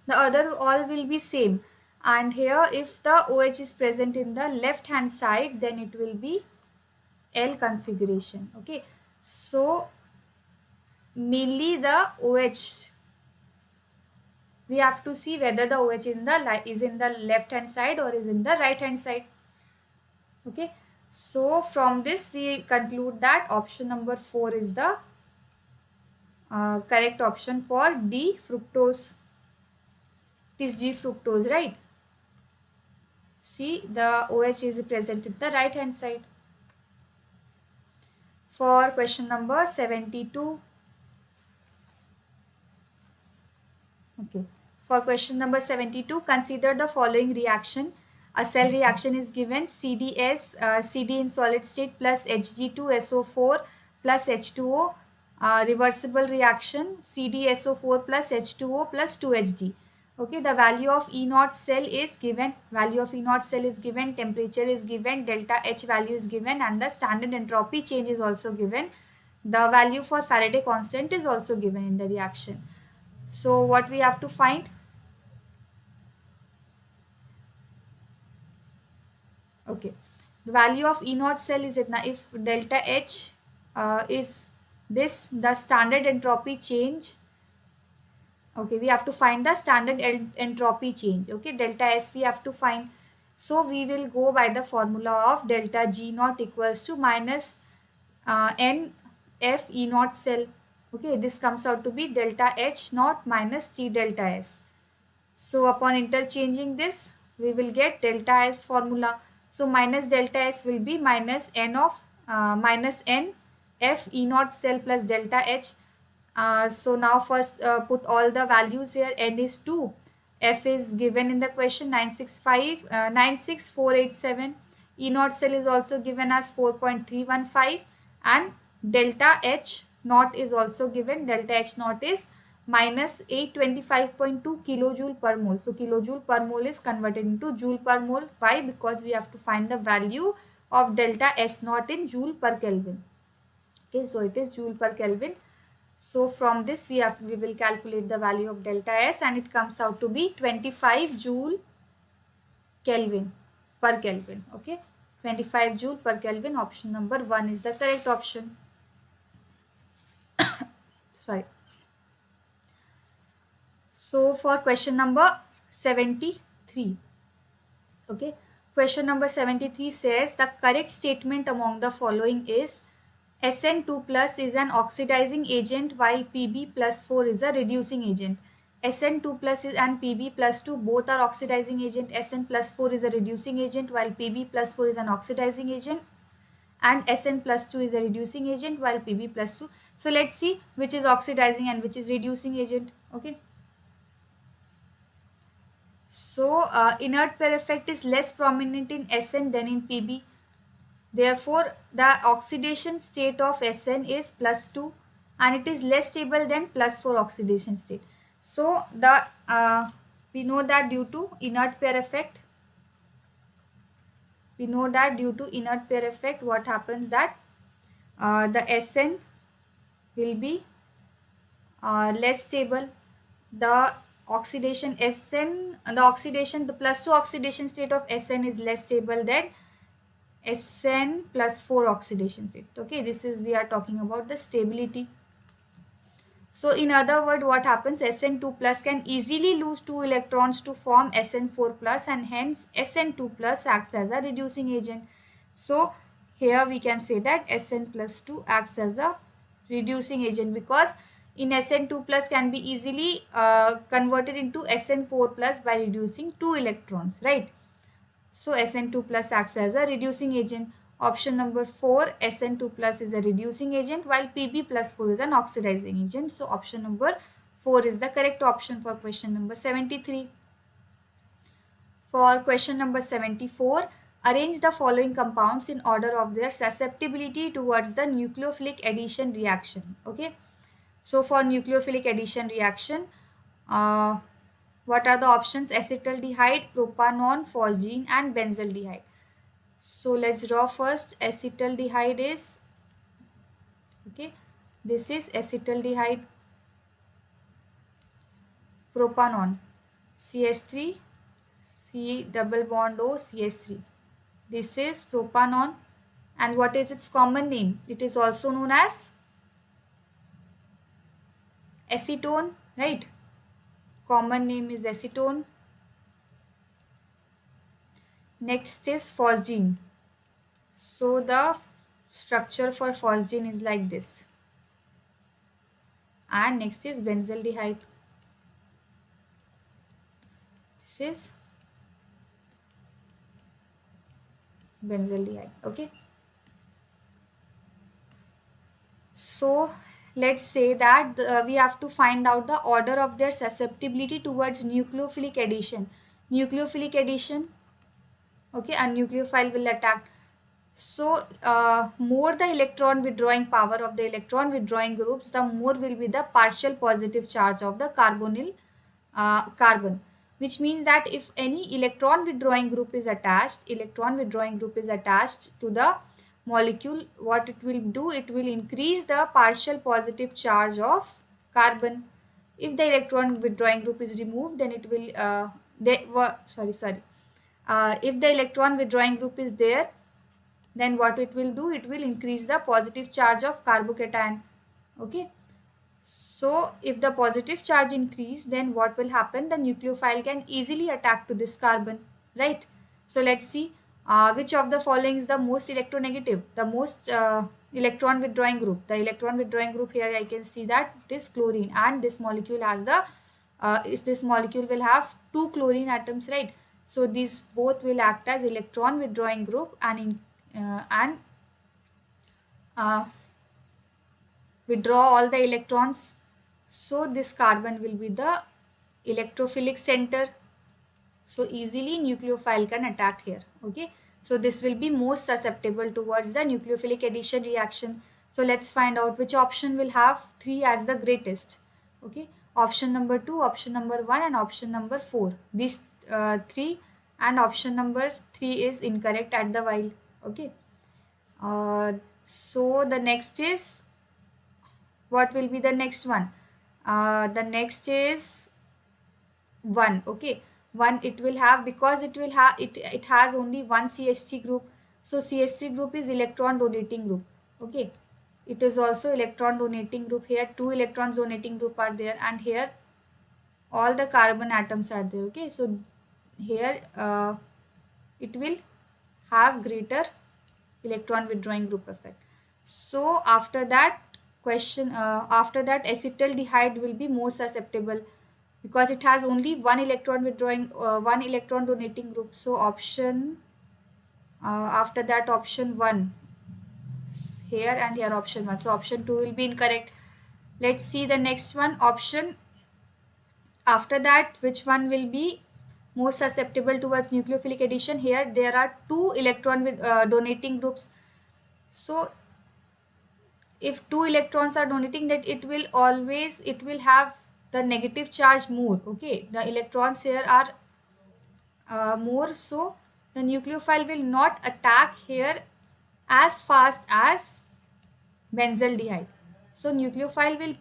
The other all will be same, and here if the OH is present in the left hand side, then it will be L configuration. Okay, so mainly the OH, we have to see whether the OH is in the left hand side or is in the right hand side. Okay, so from this we conclude that option number 4 is the correct option for D fructose. It is G fructose, right? See, the OH is present in the right hand side. For question number 72. Okay. For question number 72, consider the following reaction. A cell reaction is given: CDS, CD in solid state plus Hg2SO4 plus H2O. Reversible reaction: CdSO4 plus H2O plus 2Hg. Okay, the value of E naught cell is given. Temperature is given. Delta H value is given, and the standard entropy change is also given. The value for Faraday constant is also given in the reaction. So what we have to find? Okay, the value of E naught cell is it now? If delta H is this, the standard entropy change. Okay, we have to find the standard entropy change. Okay, delta S we have to find. So we will go by the formula of delta G naught equals to minus N F E naught cell. Okay, this comes out to be delta H naught minus T delta S. So upon interchanging this, we will get delta S formula. So minus delta S will be minus N F E naught cell plus delta H. So now first put all the values here. N is 2. F is given in the question 96487. E naught cell is also given as 4.315, and delta H naught is also given. Delta H naught is minus 825.2 kilojoule per mole. So kilojoule per mole is converted into joule per mole. Why? Because we have to find the value of delta S naught in joule per Kelvin. Okay, so it is joule per Kelvin. So from this we will calculate the value of delta S, and it comes out to be 25 joule Kelvin per Kelvin. Okay, 25 joule per Kelvin. Option number 1 is the correct option. Sorry. So for question number 73. Okay, question number 73 says the correct statement among the following is: SN2 plus is an oxidizing agent while Pb plus 4 is a reducing agent. SN2 plus and Pb plus 2 both are oxidizing agent. Sn plus 4 is a reducing agent while Pb plus 4 is an oxidizing agent, and Sn plus 2 is a reducing agent while Pb plus 2. So let's see which is oxidizing and which is reducing agent. Okay. So inert pair effect is less prominent in Sn than in Pb. Therefore, the oxidation state of Sn is plus 2 and it is less stable than plus 4 oxidation state. So, we know that due to inert pair effect, what happens that the Sn will be less stable. The the plus 2 oxidation state of Sn is less stable than Sn plus 4 oxidation state. Okay, this is, we are talking about the stability. So in other word, what happens, Sn2 plus can easily lose 2 electrons to form Sn4 plus, and hence Sn2 plus acts as a reducing agent. So here we can say that Sn plus 2 acts as a reducing agent, because in Sn2 plus can be easily converted into Sn4 plus by reducing 2 electrons, right? So Sn2 plus acts as a reducing agent. Option number 4, Sn2 plus is a reducing agent while Pb plus 4 is an oxidizing agent. So option number 4 is the correct option for question number 73. For question number 74, arrange the following compounds in order of their susceptibility towards the nucleophilic addition reaction. Okay. So for nucleophilic addition reaction, uh, what are the options? Acetaldehyde, propanol, phosgene and benzaldehyde. So let's draw first. Acetaldehyde is, okay, this is acetaldehyde, propanol, CH3, C double bond O, CH3. This is propanol, and what is its common name? It is also known as acetone, right? Common name is acetone. Next is phosgene. So the structure for phosgene is like this. And next is benzaldehyde. This is benzaldehyde. Okay. So let's say that we have to find out the order of their susceptibility towards nucleophilic addition. Nucleophilic addition, okay, a nucleophile will attack. So more the electron withdrawing power of the electron withdrawing groups, the more will be the partial positive charge of the carbonyl carbon, which means that if any electron withdrawing group is attached to the molecule, what it will do, it will increase the partial positive charge of carbon. If the electron withdrawing group is removed, then it will if the electron withdrawing group is there, then what it will do, it will increase the positive charge of carbocation. Okay. So if the positive charge increase, then what will happen, the nucleophile can easily attack to this carbon, right? So let's see which of the following is the most electronegative, the most electron withdrawing group. The electron withdrawing group here, I can see that it is chlorine, and this molecule has the this molecule will have 2 chlorine atoms, right? So these both will act as electron withdrawing group and uh, withdraw all the electrons. So this carbon will be the electrophilic center. So easily nucleophile can attack here. Okay. So this will be most susceptible towards the nucleophilic addition reaction. So let's find out which option will have 3 as the greatest. Okay. Option number 2, option number 1 and option number 4. These 3 and option number 3 is incorrect at the while. Okay. So the next is, what will be the next one? The next is 1. Okay. 1 it will have, because it has only one CH3 group. So CH3 group is electron donating group. Okay. It is also electron donating group. Here 2 electrons donating group are there, and here all the carbon atoms are there. Okay. So here it will have greater electron withdrawing group effect. So after that acetaldehyde will be more susceptible because it has only one electron withdrawing, one electron donating group. So after that option 1 here, and here option 1. So option 2 will be incorrect. Let's see the next one. Option after that, which one will be more susceptible towards nucleophilic addition? Here there are two electron with donating groups. So if two electrons are donating, that it will have the negative charge more. Okay, the electrons here are more, so the nucleophile will not attack here as fast as benzaldehyde. So nucleophile will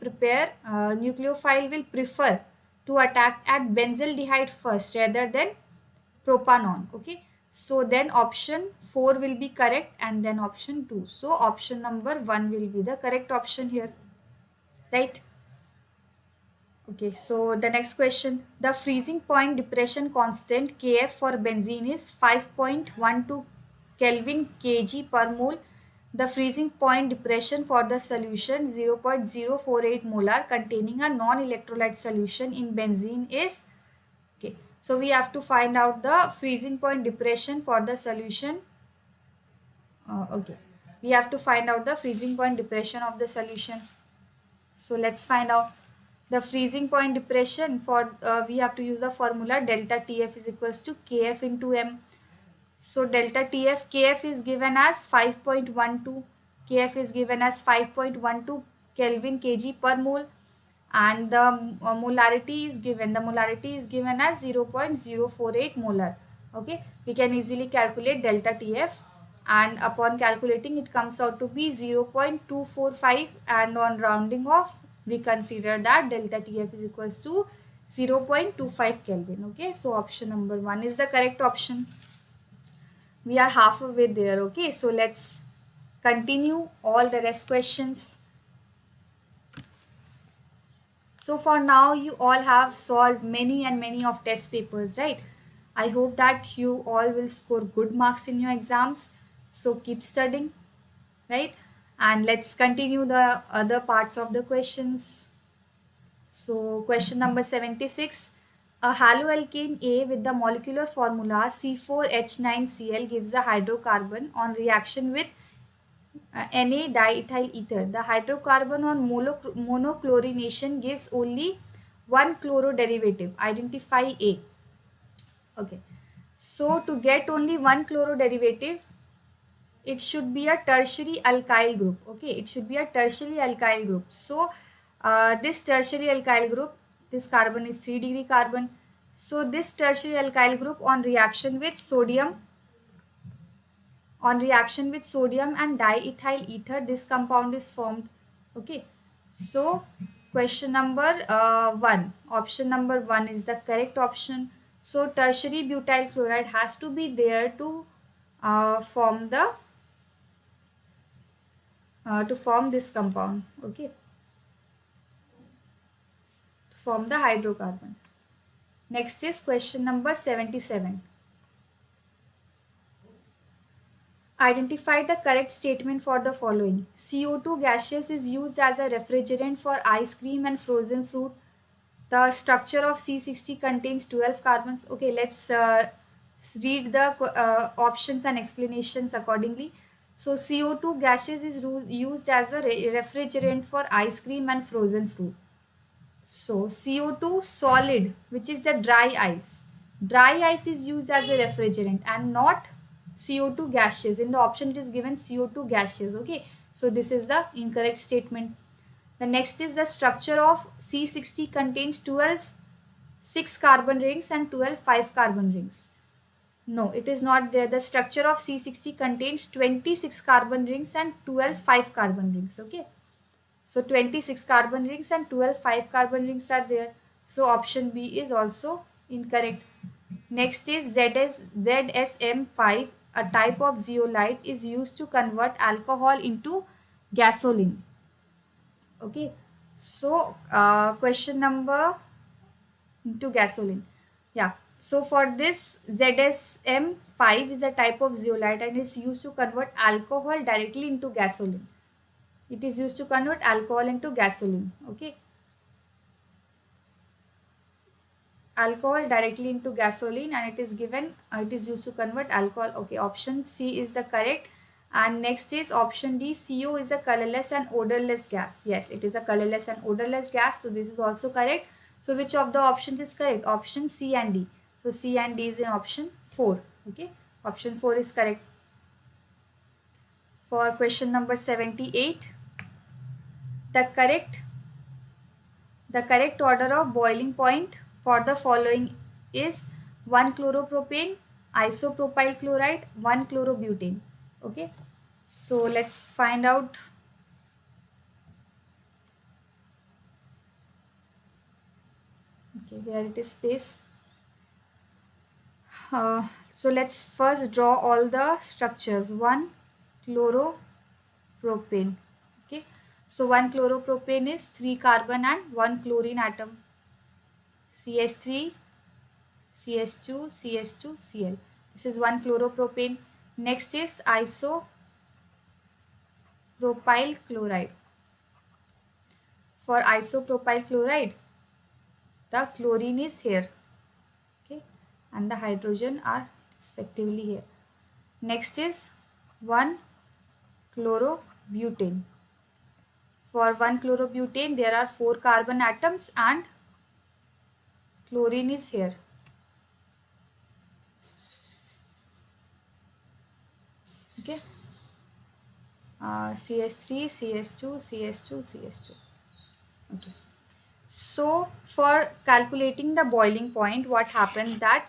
prefer to attack at benzaldehyde first rather than propanol. Okay, so then option 4 will be correct, and then option 2. So option number 1 will be the correct option here, right? Okay, so the next question. The freezing point depression constant Kf for benzene is 5.12 Kelvin kg per mole. The freezing point depression for the solution 0.048 molar containing a non-electrolyte solution in benzene is, okay. So we have to find out the freezing point depression for the solution. Okay, we have to find out the freezing point depression of the solution. So let's find out the freezing point depression for, we have to use the formula delta TF is equals to KF into M. So delta TF, KF is given as 5.12, KF is given as 5.12 Kelvin kg per mole, and the molarity is given, the molarity is given as 0.048 molar. Okay, we can easily calculate delta TF, and upon calculating it comes out to be 0.245, and on rounding off we consider that delta TF is equals to 0.25 Kelvin. Okay, so option number 1 is the correct option. We are halfway there. Okay, so let's continue all the rest questions. So for now you all have solved many and many of test papers, right? I hope that you all will score good marks in your exams. So keep studying, right? And let's continue the other parts of the questions. So question number 76. A haloalkane A with the molecular formula C4H9Cl gives a hydrocarbon on reaction with Na diethyl ether. The hydrocarbon on monochlorination gives only one chloro derivative. Identify A. Okay. So to get only one chloro derivative, it should be a tertiary alkyl group. Okay, it should be a tertiary alkyl group. So this tertiary alkyl group, this carbon is 3 degree carbon. So this tertiary alkyl group on reaction with sodium, and diethyl ether, this compound is formed. Okay, so question number 1, option number 1 is the correct option. So tertiary butyl chloride has to be there to form this compound. Okay, to form the hydrocarbon. Next is question number 77. Identify the correct statement for the following. CO2 gaseous is used as a refrigerant for ice cream and frozen fruit. The structure of C60 contains 12 carbons. Okay, let's read the options and explanations accordingly. So CO2 gaseous is used as a refrigerant for ice cream and frozen fruit. So CO2 solid, which is the dry ice. Dry ice is used as a refrigerant and not CO2 gaseous. In the option it is given CO2 gaseous. Okay, so this is the incorrect statement. The next is the structure of C60 contains 12 6 carbon rings and 12 5 carbon rings. No, it is not there. The structure of C60 contains 26 carbon rings and 12 5 carbon rings. Okay. So 26 carbon rings and 12 5 carbon rings are there. So option B is also incorrect. Next is ZSM5, a type of zeolite, is used to convert alcohol into gasoline. Okay. So question number into gasoline. Yeah. So for this, ZSM5 is a type of zeolite and is used to convert alcohol directly into gasoline. It is used to convert alcohol into gasoline. Okay. Alcohol directly into gasoline, and it is given, it is used to convert alcohol. Okay, option C is the correct. And next is option D, CO is a colorless and odorless gas. Yes, it is a colorless and odorless gas, so this is also correct. So which of the options is correct? Option C and D. So C and D is in option 4. Okay, option 4 is correct. For question number 78, the correct The correct order of boiling point for the following is 1 chloropropane, isopropyl chloride, 1 chlorobutane. Okay. So let's find out. Okay, where it is space. So let's first draw all the structures. 1 chloropropane. Okay. So 1 chloropropane is 3 carbon and 1 chlorine atom. CH3, CH2, CH2, Cl. This is 1 chloropropane. Next is isopropyl chloride. For isopropyl chloride, the chlorine is here. Okay, and the hydrogen are respectively here. Next is 1 chlorobutane. For 1 chlorobutane, there are 4 carbon atoms and chlorine is here. Okay, CH3, CH2, CH2, CH2. Okay. So for calculating the boiling point, what happens that,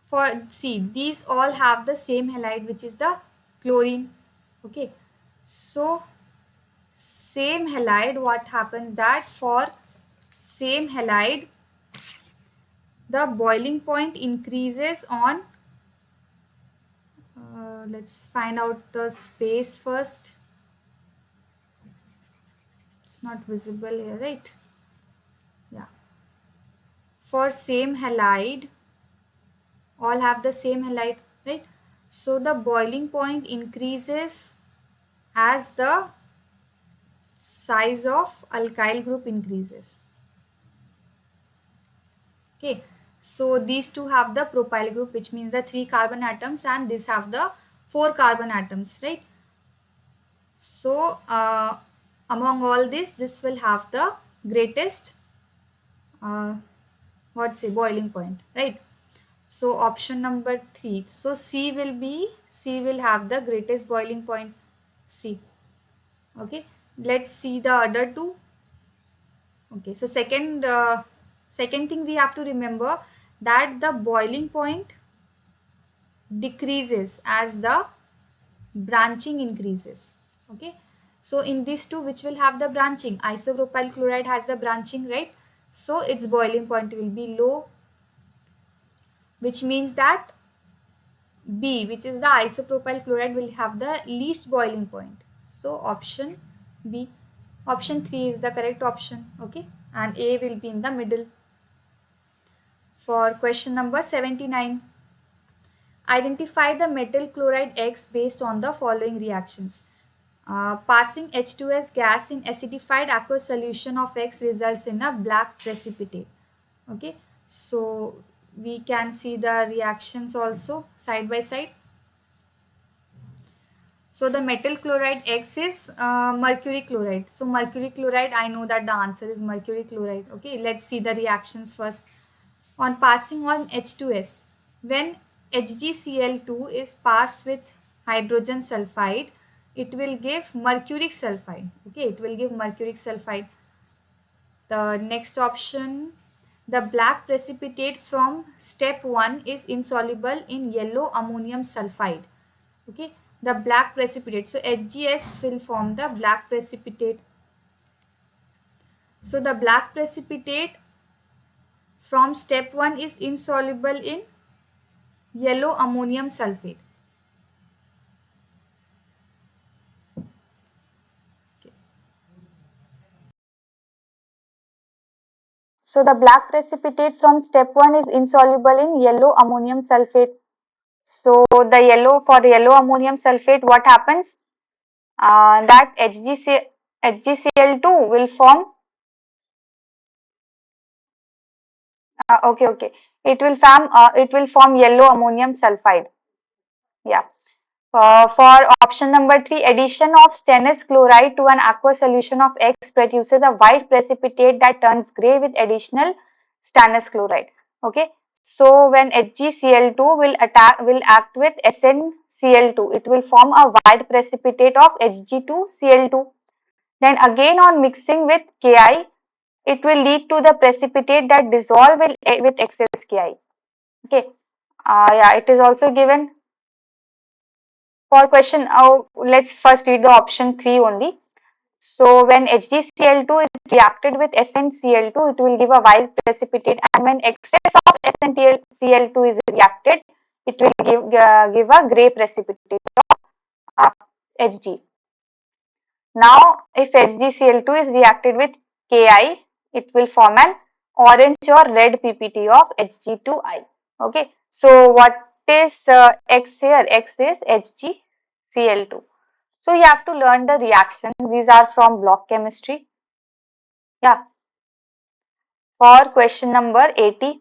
for see, these all have the same halide, which is the chlorine. Okay, so same halide, what happens that for same halide, the boiling point increases on, let's find out the space first. It's not visible here, right? Yeah, for same halide, all have the same halide, right? So the boiling point increases as the size of alkyl group increases. Okay, so these two have the propyl group, which means the 3 carbon atoms, and this have the 4 carbon atoms, right? So among all this will have the greatest boiling point, right? So option number 3. So C will have the greatest boiling point. C. Okay, let's see the other two. Okay, so second thing we have to remember, that the boiling point decreases as the branching increases. Okay, so in these two, which will have the branching? Isopropyl chloride has the branching, right? So its boiling point will be low, which means that B, which is the isopropyl chloride, will have the least boiling point. So option B. Option 3 is the correct option. Okay, and A will be in the middle. For question number 79, identify the metal chloride X based on the following reactions. Passing H2S gas in acidified aqueous solution of X results in a black precipitate. Okay, so we can see the reactions also side by side. So the metal chloride X is mercury chloride. So mercury chloride, I know that the answer is mercury chloride. Okay, let's see the reactions first. On passing on H2S, when HgCl2 is passed with hydrogen sulfide, it will give mercuric sulfide. Okay, it will give mercuric sulfide. The next option, the black precipitate from step 1 is insoluble in yellow ammonium sulfide. Okay, the black precipitate. So HgS will form the black precipitate. So the black precipitate from step 1 is insoluble in yellow ammonium sulfate. Okay. So the black precipitate from step 1 is insoluble in yellow ammonium sulfate. So the yellow, for yellow ammonium sulfate, what happens? that HgCl2 will form, okay, it will form yellow ammonium sulfide. Yeah. For option number 3, addition of stannous chloride to an aqueous solution of X produces a white precipitate that turns grey with additional stannous chloride. Okay, so when HgCl2 will act with SnCl2, it will form a white precipitate of Hg2Cl2. Then again on mixing with Ki, it will lead to the precipitate that dissolve with excess Ki. Okay, yeah, it is also given. For question, let's first read the option 3 only. So when HgCl2 is reacted with SnCl2, it will give a white precipitate, and when excess of SnCl2 is reacted, it will give a grey precipitate of Hg. Now, if HgCl2 is reacted with Ki, it will form an orange or red PPT of Hg2I. Okay, so what is X here? X is HgCl2. So you have to learn the reaction. These are from block chemistry. Yeah. For question number 80.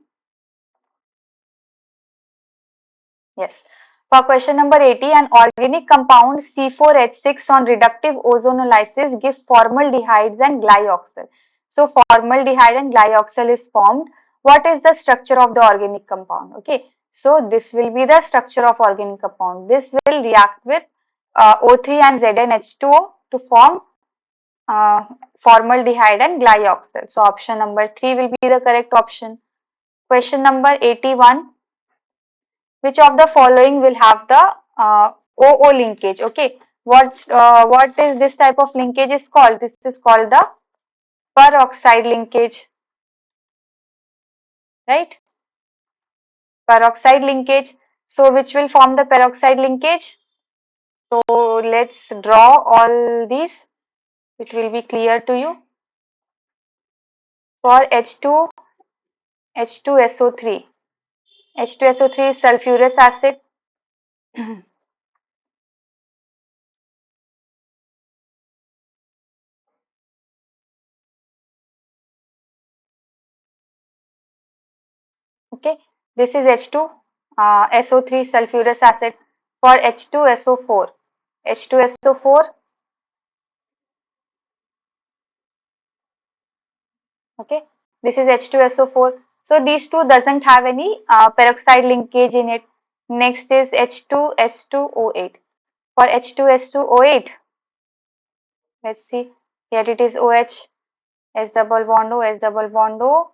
Yes. For question number 80, an organic compound C4H6 on reductive ozonolysis give formaldehydes and glyoxal. So formaldehyde and glyoxal is formed. What is the structure of the organic compound? Okay. So this will be the structure of organic compound. This will react with O3 and ZnH2O to form uh, formaldehyde and glyoxal. So option number 3 will be the correct option. Question number 81. Which of the following will have the OO linkage? Okay. What is this type of linkage is called? This is called the peroxide linkage, right? Peroxide linkage. So which will form the peroxide linkage? So let's draw all these. It will be clear to you. For H2, H2SO3. H2SO3 is sulfurous acid. Okay, this is H2 SO3 sulfurous acid. For H2SO4, H2SO4, okay, this is H2SO4. So these two doesn't have any peroxide linkage in it. Next is H2S2O8. For H2S2O8, let's see, here it is OH, S double bond O, S double bond O.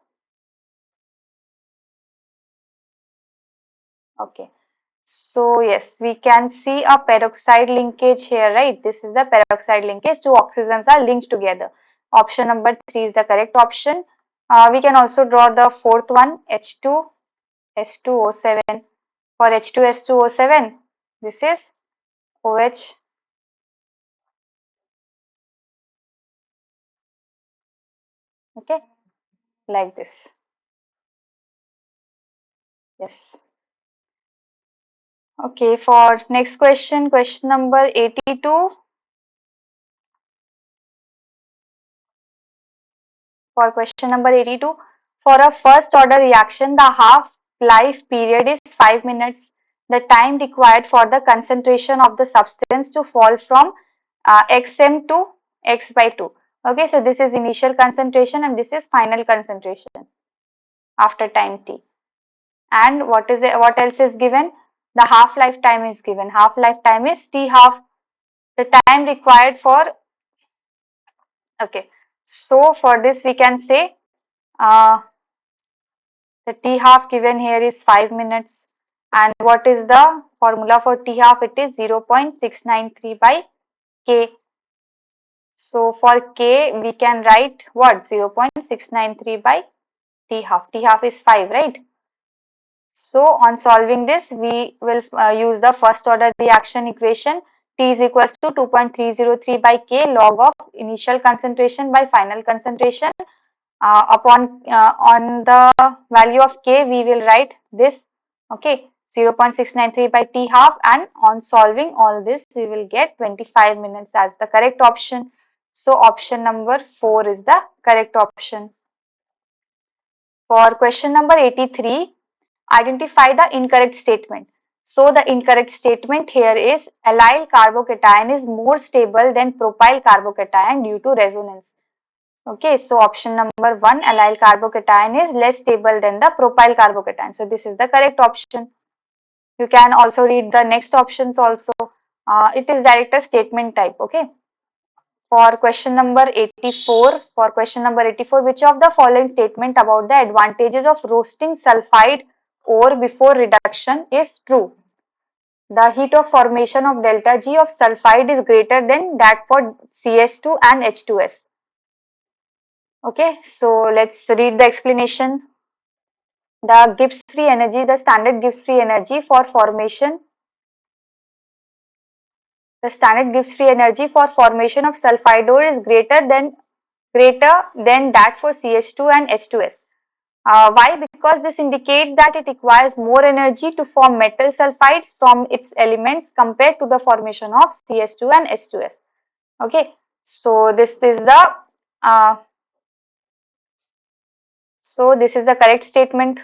Okay. So yes, we can see a peroxide linkage here, right? This is the peroxide linkage. Two oxygens are linked together. Option number 3 is the correct option. We can also draw the fourth one, H2S2O7. For H2S2O7, this is OH. Okay, like this. Yes. Okay, for next question, question number 82. For question number 82, for a first order reaction, the half life period is 5 minutes. The time required for the concentration of the substance to fall from xm to x by 2. Okay, so this is initial concentration and this is final concentration after time t. And what else is given? The half life time is given. Half life time is t half. The time required for, okay, so for this we can say uh, the T half given here is 5 minutes. And what is the formula for T half? It is 0.693 by K. So for K, we can write what? 0.693 by T half. T half is 5, right? So on solving this, we will use the first order reaction equation. T is equals to 2.303 by K log of initial concentration by final concentration. On the value of K, we will write this. Okay, 0.693 by T half, and on solving all this we will get 25 minutes as the correct option. So option number 4 is the correct option. For question number 83, identify the incorrect statement. So the incorrect statement here is allyl carbocation is more stable than propyl carbocation due to resonance. Okay, so option number 1, allyl carbocation is less stable than the propyl carbocation. So this is the correct option. You can also read the next options also. It is director statement type. Okay. For question number 84, which of the following statement about the advantages of roasting sulfide ore before reduction is true? The heat of formation of delta G of sulfide is greater than that for CS2 and H2S. Okay, so let's read the explanation. The Gibbs free energy, the standard Gibbs free energy for formation The standard Gibbs free energy for formation of sulfide ore is greater than that for CH2 and H2S. Why? Because this indicates that it requires more energy to form metal sulfides from its elements compared to the formation of CH2 and H2S. Okay, so uh, this is the correct statement.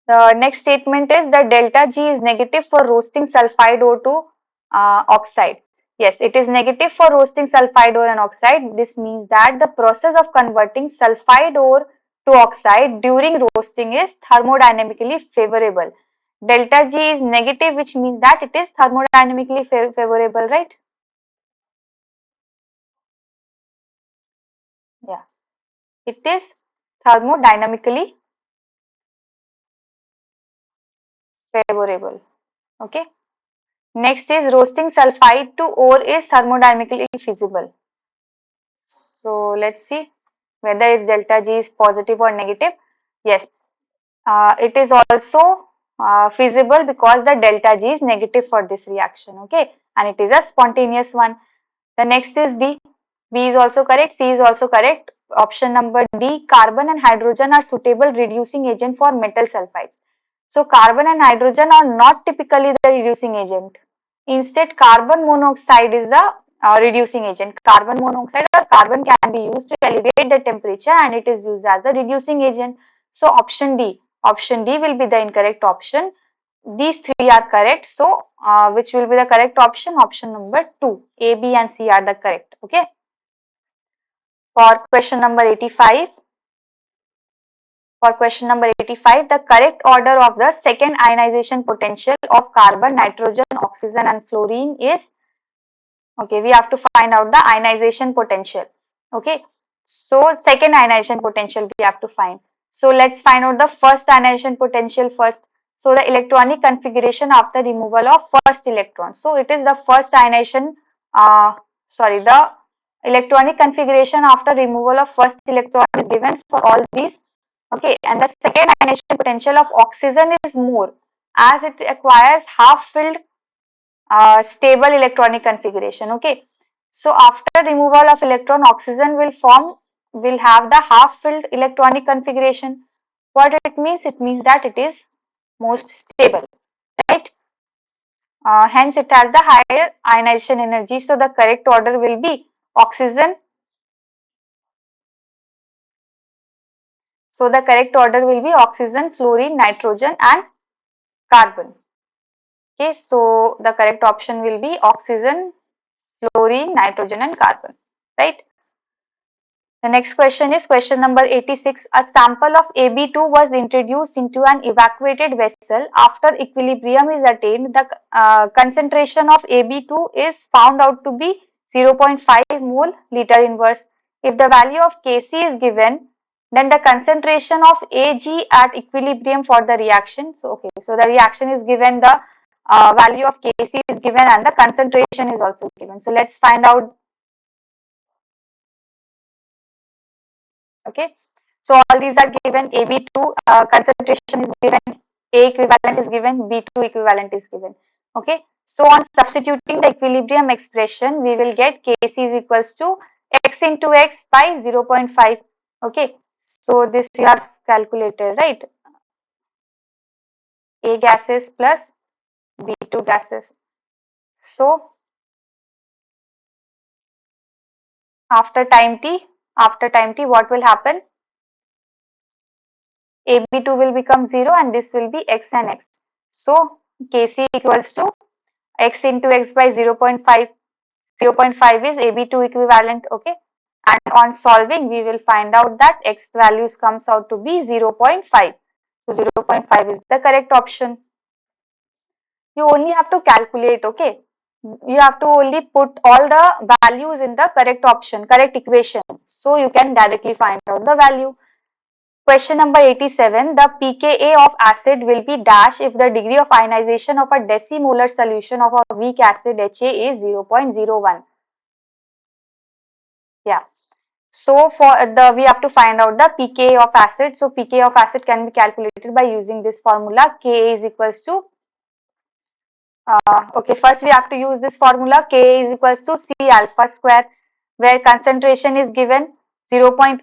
The next statement is that delta G is negative for roasting sulfide ore to oxide. Yes, it is negative for roasting sulfide ore and oxide. This means that the process of converting sulfide ore to oxide during roasting is thermodynamically favorable. Delta G is negative, which means that it is thermodynamically favorable, right? Yeah, it is thermodynamically favorable. Okay. Next is roasting sulfide to ore is thermodynamically feasible. So let's see whether its delta G is positive or negative. Yes, it is also feasible because the delta G is negative for this reaction. Okay, and it is a spontaneous one. The next is D. B is also correct. C is also correct. Option number D, carbon and hydrogen are suitable reducing agent for metal sulfides. So carbon and hydrogen are not typically the reducing agent. Instead, carbon monoxide is the reducing agent. Carbon monoxide or carbon can be used to elevate the temperature and it is used as a reducing agent. So option D will be the incorrect option. These three are correct. So which will be the correct option? Option number 2. A, B and C are the correct. Okay. For question number 85, the correct order of the second ionization potential of carbon, nitrogen, oxygen and fluorine is, okay, we have to find out the ionization potential. Okay, so second ionization potential we have to find. So let's find out the first ionization potential first. So the electronic configuration after removal of first electron. So it is the first ionization, the electronic configuration after removal of first electron is given for all these. Okay, and the second ionization potential of oxygen is more as it acquires half filled stable electronic configuration. Okay, so after removal of electron, oxygen will have the half filled electronic configuration. What it means? It means that it is most stable, right? Hence it has the higher ionization energy. So the correct order will be oxygen. So the correct order will be oxygen, fluorine, nitrogen and carbon. Okay, so the correct option will be oxygen, fluorine, nitrogen and carbon, right? The next question is question number 86. A sample of AB2 was introduced into an evacuated vessel. After equilibrium is attained, the concentration of AB2 is found out to be 0.5 mole liter inverse. If the value of Kc is given, then the concentration of Ag at equilibrium for the reaction. So, okay, so the reaction is given, the value of Kc is given and the concentration is also given. So, let's find out. Okay, so all these are given. AB2 concentration is given, A equivalent is given, B2 equivalent is given. Okay, so on substituting the equilibrium expression, we will get Kc is equals to x into x by 0.5. Okay, so this you have calculated, right? A gases plus B2 gases. So after time t, what will happen? AB2 will become 0 and this will be x and x. So Kc equals to x into x by 0.5. 0.5 is AB2 equivalent, okay? And on solving, we will find out that x values comes out to be 0.5. So 0.5 is the correct option. You only have to calculate, okay? You have to only put all the values in the correct option, correct equation. So you can directly find out the value. Question number 87. The pKa of acid will be dash if the degree of ionization of a decimolar solution of a weak acid HA is 0.01. Yeah. So for the we have to find out the pKa of acid. So pKa of acid can be calculated by using this formula. Ka is equals to okay, first we have to use this formula. Ka is equals to C alpha square, where concentration is given 0.1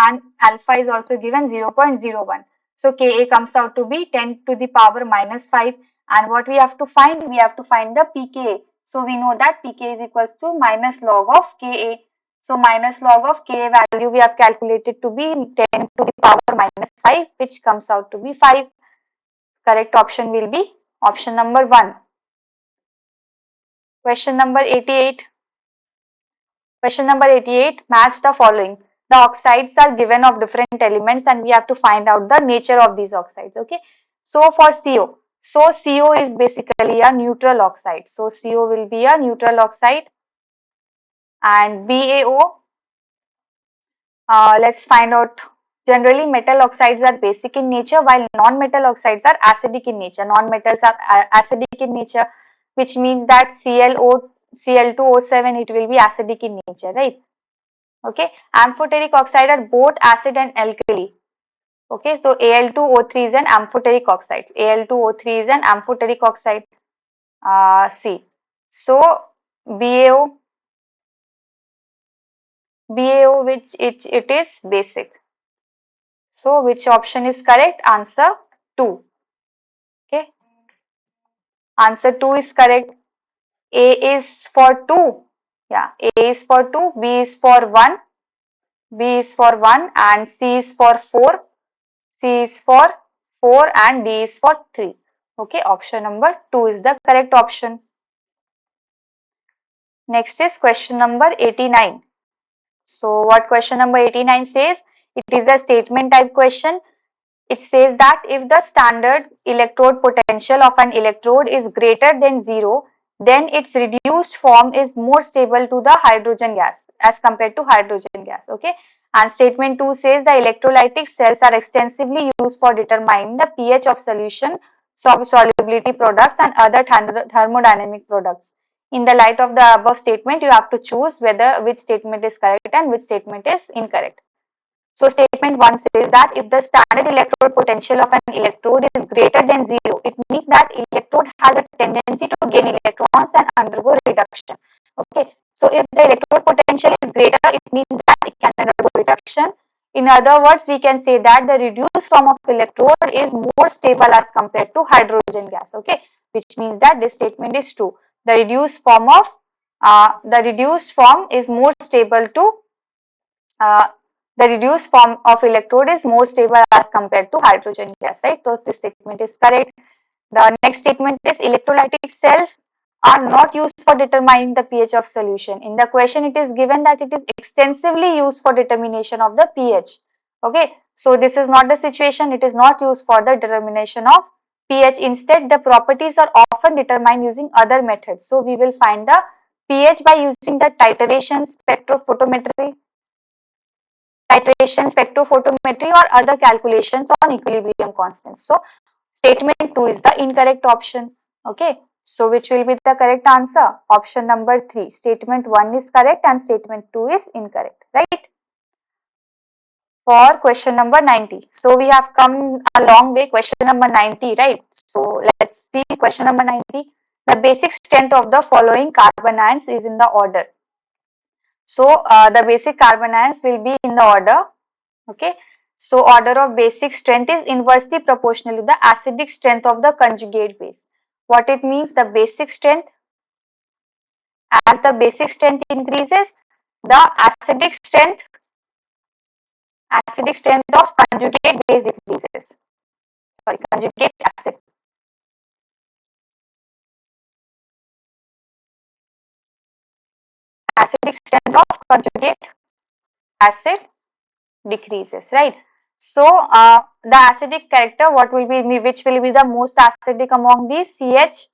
and alpha is also given 0.01. So Ka comes out to be 10 to the power minus 5. And what we have to find? We have to find the pKa. So we know that pKa is equals to minus log of Ka. So minus log of Ka value we have calculated to be 10 to the power minus 5, which comes out to be 5. Correct option will be option number 1. Question number 88. Question number 88. Match the following. The oxides are given of different elements and we have to find out the nature of these oxides. Okay. So for CO. So CO is basically a neutral oxide. So CO will be a neutral oxide. And BaO, let's find out. Generally, metal oxides are basic in nature while non-metal oxides are acidic in nature. Non-metals are acidic in nature, which means that Cl2O7, it will be acidic in nature, right? Okay. Amphoteric oxide are both acid and alkali. Okay. So Al2O3 is an amphoteric oxide. Al2O3 is an amphoteric oxide. C. So BaO, which it is basic. So which option is correct? Answer 2. Okay. Answer 2 is correct. A is for 2. Yeah. A is for 2. B is for 1. B is for 1 and C is for 4. C is for 4 and D is for 3. Okay. Option number 2 is the correct option. Next is question number 89. So what question number 89 says? It is a statement type question. It says that if the standard electrode potential of an electrode is greater than 0, then its reduced form is more stable to the hydrogen gas as compared to hydrogen gas. Okay. And statement 2 says the electrolytic cells are extensively used for determining the pH of solution, solubility products and other thermodynamic products. In the light of the above statement, you have to choose whether which statement is correct and which statement is incorrect. So statement 1 says that if the standard electrode potential of an electrode is greater than 0, it means that electrode has a tendency to gain electrons and undergo reduction. Okay. So if the electrode potential is greater, it means that it can undergo reduction. In other words, we can say that the reduced form of electrode is more stable as compared to hydrogen gas. Okay. Which means that this statement is true. The reduced form is more stable to uh, the reduced form of electrode is more stable as compared to hydrogen gas, right? So this statement is correct. The next statement is electrolytic cells are not used for determining the pH of solution. In the question, it is given that it is extensively used for determination of the pH. Okay, so this is not the situation. It is not used for the determination of pH. Instead, the properties are often determined using other methods. So we will find the pH by using the titration, spectrophotometry or other calculations on equilibrium constants. So statement 2 is the incorrect option. Okay. So which will be the correct answer? Option number 3. Statement 1 is correct and statement 2 is incorrect. Right? For question number 90. So we have come a long way. Question number 90. Right? So let's see question number 90. The basic strength of the following carbon ions is in the order. So the basic carbon ions will be in the order. Okay. So order of basic strength is inversely proportional to the acidic strength of the conjugate base. What it means, the basic strength, as the basic strength increases, the acidic strength of conjugate base decreases. Sorry, conjugate acid. Acidic strength of conjugate acid decreases, right? So the acidic character, what will be, which will be the most acidic among these? CH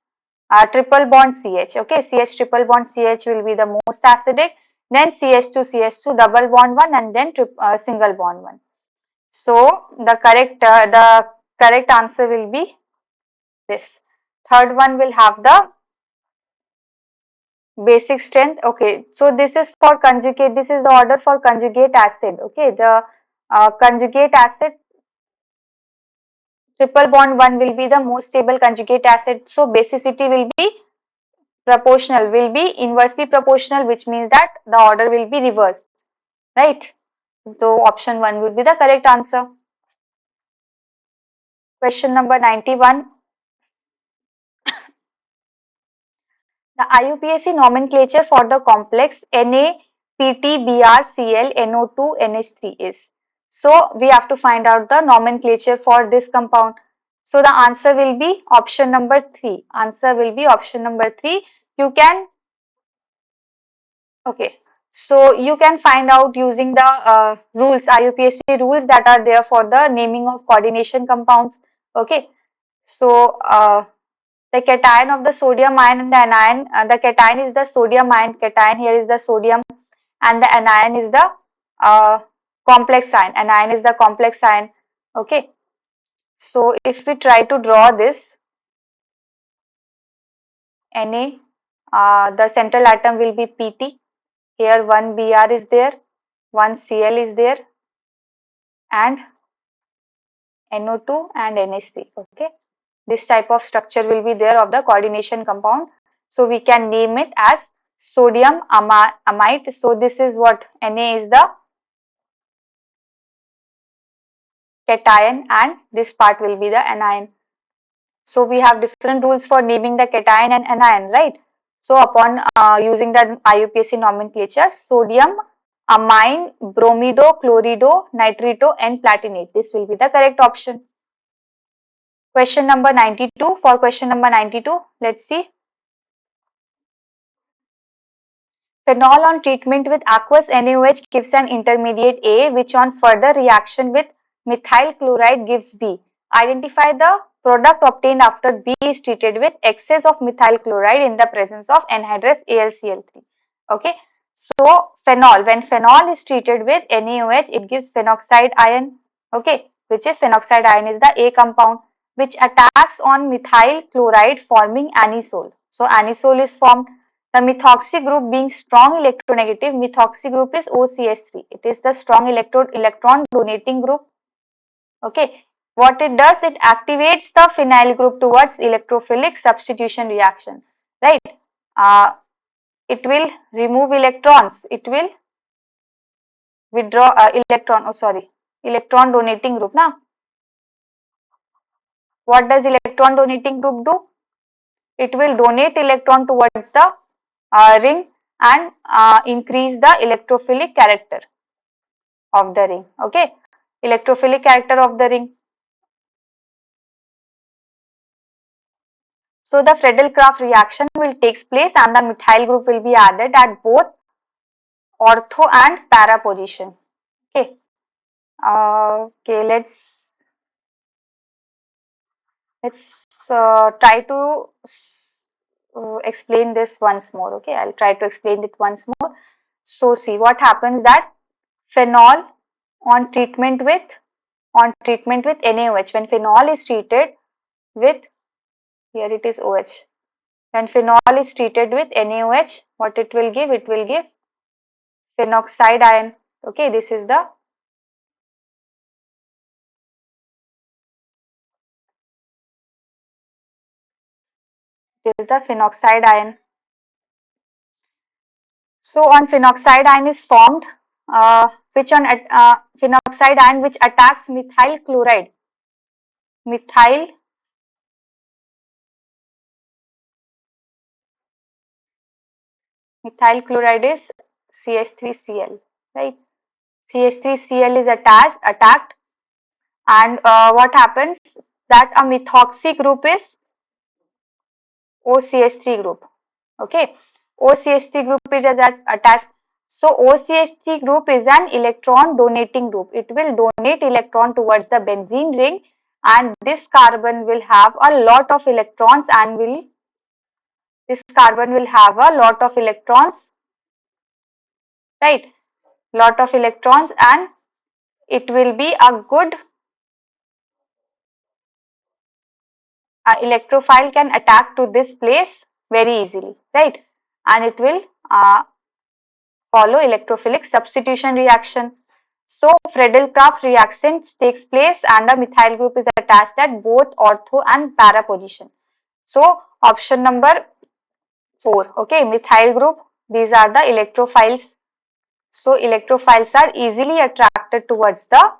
triple bond CH. Okay, CH triple bond CH will be the most acidic. Then CH2 double bond one, and then single bond one. So the correct answer will be this. Third one will have the basic strength. Okay, so this is for conjugate. This is the order for conjugate acid. Okay, the conjugate acid triple bond one will be the most stable conjugate acid. So basicity will be proportional, will be inversely proportional, which means that the order will be reversed, right? So option 1 will be the correct answer. Question number 91. The IUPAC nomenclature for the complex NaPtBrClNO2NH3 is. So we have to find out the nomenclature for this compound. So the answer will be option number 3. Answer will be option number 3. You can, okay. So you can find out using the rules, IUPAC rules that are there for the naming of coordination compounds. Okay. So the cation of the sodium ion and the anion, the cation is the sodium ion cation, here is the sodium, and the anion is the uh, complex ion. Anion is the complex ion. Okay. So if we try to draw this Na, the central atom will be Pt. Here one Br is there, one Cl is there, and NO2 and NH3. Okay. This type of structure will be there of the coordination compound. So we can name it as sodium amide. So this is what Na is the cation, and this part will be the anion. So we have different rules for naming the cation and anion, right? So upon using the IUPAC nomenclature, sodium, amine, bromido, chlorido, nitrito, and platinate. This will be the correct option. Question number 92. For question number 92, let's see. Phenol on treatment with aqueous NaOH gives an intermediate A, which on further reaction with methyl chloride gives B. Identify the product obtained after B is treated with excess of methyl chloride in the presence of anhydrous AlCl3. Okay. So phenol, when phenol is treated with NaOH, it gives phenoxide ion. Okay, which is phenoxide ion is the A compound, which attacks on methyl chloride forming anisole. So anisole is formed. The methoxy group being strong electronegative, methoxy group is OCH3. It is the strong electron donating group. Okay. What it does, it activates the phenyl group towards electrophilic substitution reaction. Right. It will remove electrons. It will withdraw electron. Oh, sorry. Electron donating group. Now, what does electron donating group do? It will donate electron towards the ring and increase the electrophilic character of the ring. Okay, electrophilic character of the ring. So the Friedel-Crafts reaction will take place and the methyl group will be added at both ortho and para position. Okay. Okay, let's try to explain this once more. Okay, I'll try to explain it once more. So see what happens, that phenol on treatment with NaOH, when phenol is treated with, here it is OH, when phenol is treated with NaOH, what it will give? It will give phenoxide ion. Okay, this is the phenoxide ion. So on phenoxide ion is formed, which on phenoxide and which attacks methyl chloride. Methyl methyl chloride is CH3Cl, right? CH3Cl is attacked, and what happens that a methoxy group is OCH3 group. Okay, OCH3 group is attached. So OCH3 group is an electron donating group. It will donate electron towards the benzene ring, and this carbon will have a lot of electrons and will this carbon will have a lot of electrons, right? Lot of electrons, and it will be a good electrophile can attack to this place very easily, right? And it will follow electrophilic substitution reaction. So Friedel-Crafts reaction takes place and the methyl group is attached at both ortho and para position. So option number 4, okay, methyl group, these are the electrophiles. So electrophiles are easily attracted towards the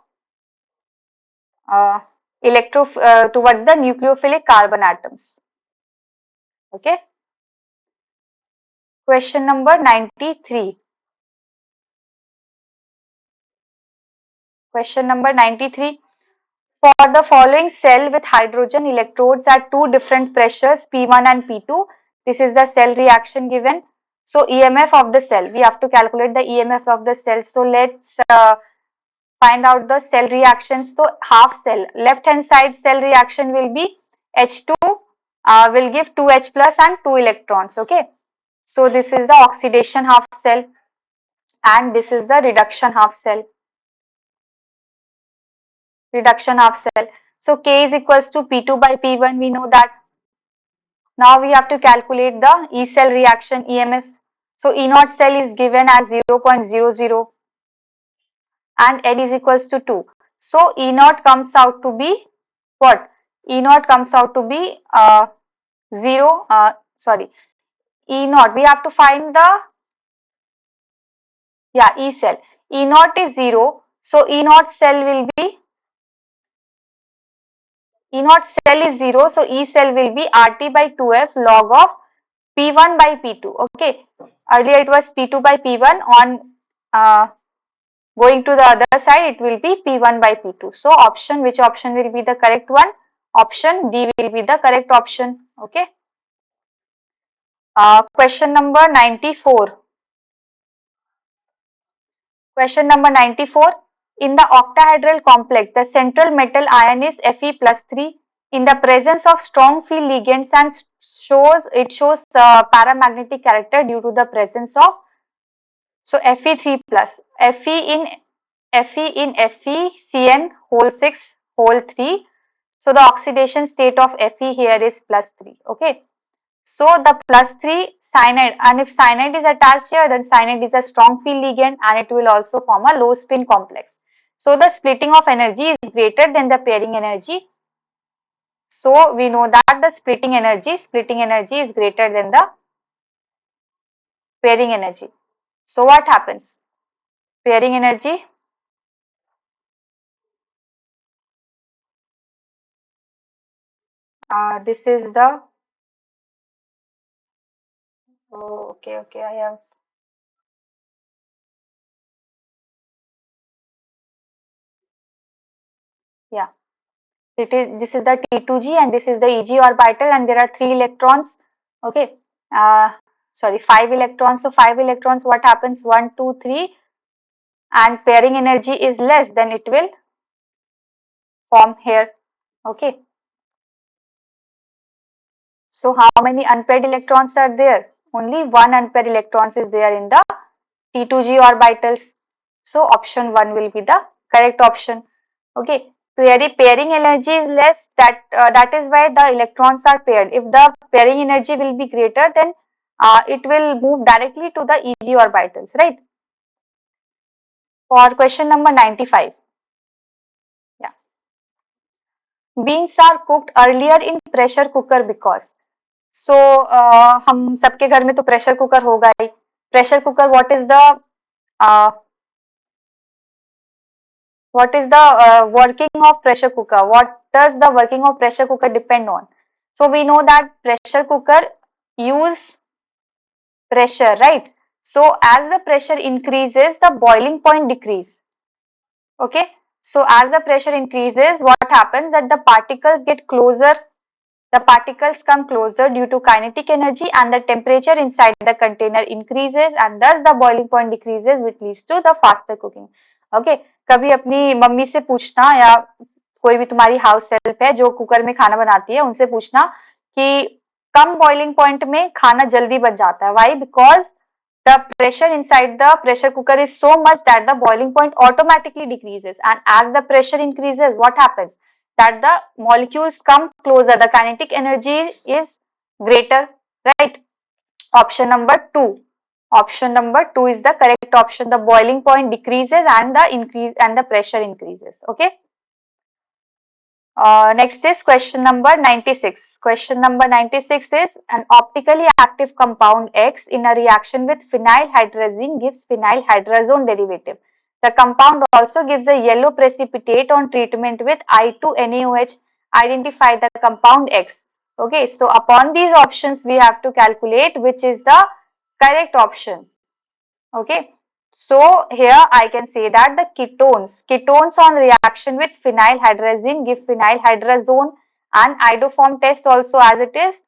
uh, towards the nucleophilic carbon atoms. Okay. Question number 93. Question number 93. For the following cell with hydrogen electrodes at two different pressures P1 and P2, this is the cell reaction given. So EMF of the cell, we have to calculate the EMF of the cell. So let's find out the cell reactions. So half cell, left hand side cell reaction will be H2 will give 2H plus and 2 electrons. Okay. So this is the oxidation half cell and this is the reduction half cell. Reduction half cell. So K is equals to P2 by P1. We know that. Now we have to calculate the E cell reaction EMF. So E naught cell is given as 0.00 and N is equals to 2. So E naught comes out to be what? E naught comes out to be 0. Sorry. E naught. We have to find the E cell. E naught is 0. So E naught cell will be E naught cell is 0. So E cell will be RT by 2F log of P1 by P2. Okay. Earlier it was P2 by P1. On going to the other side, it will be P1 by P2. So which option will be the correct one? Option D will be the correct option. Okay. Question number 94. Question number 94. In the octahedral complex, the central metal ion is Fe plus 3. In the presence of strong field ligands and shows paramagnetic character due to the presence of Fe3 plus Fe in FeCN whole 6 whole 3. So the oxidation state of Fe here is plus 3. Okay. So the plus 3 cyanide, and if cyanide is attached here, then cyanide is a strong field ligand and it will also form a low spin complex. So the splitting of energy is greater than the pairing energy. So we know that the splitting energy is greater than the pairing energy. So what happens? Pairing energy, this is the, oh, okay, I have, yeah. This is the T2G and this is the Eg orbital and there are 3 electrons. Okay. Sorry, 5 electrons. So 5 electrons, what happens? 1, 2, 3, and pairing energy is less, then it will form here. Okay. So how many unpaired electrons are there? Only one unpaired electrons is there in the T2G orbitals. So option 1 will be the correct option. Okay. Pairing energy is less, that is why the electrons are paired. If the pairing energy will be greater, then it will move directly to the Eg orbitals, right? For question number 95. Yeah. Beans are cooked earlier in pressure cooker because. So हम सबके घर में तो pressure cooker होगा ही. Pressure cooker, what is the What is the working of pressure cooker? What does the working of pressure cooker depend on? So we know that pressure cooker use pressure, right? So as the pressure increases, the boiling point decrease. Okay. So as the pressure increases, what happens that the particles get closer. The particles come closer due to kinetic energy, and the temperature inside the container increases, and thus the boiling point decreases, which leads to the faster cooking. Okay. कभी अपनी mummy से पूछना या कोई भी तुम्हारी house help है जो कुकर में खाना बनाती है उनसे पूछना कि कम बॉइलिंग पॉइंट में खाना जल्दी बन जाता है. Why? Because the pressure inside the pressure cooker is so much that the boiling point automatically decreases, and as the pressure increases, what happens that the molecules come closer, the kinetic energy is greater, right? Option number 2. Option number 2 is the correct option. The boiling point decreases and the pressure increases. Okay. Next is question number 96. Question number 96 is an optically active compound X in a reaction with phenylhydrazine gives phenylhydrazone derivative. The compound also gives a yellow precipitate on treatment with I2NaOH. Identify the compound X. Okay, so upon these options we have to calculate which is the correct option. Okay. So here I can say that the ketones on reaction with phenylhydrazine give phenylhydrazone, and iodoform test also as it is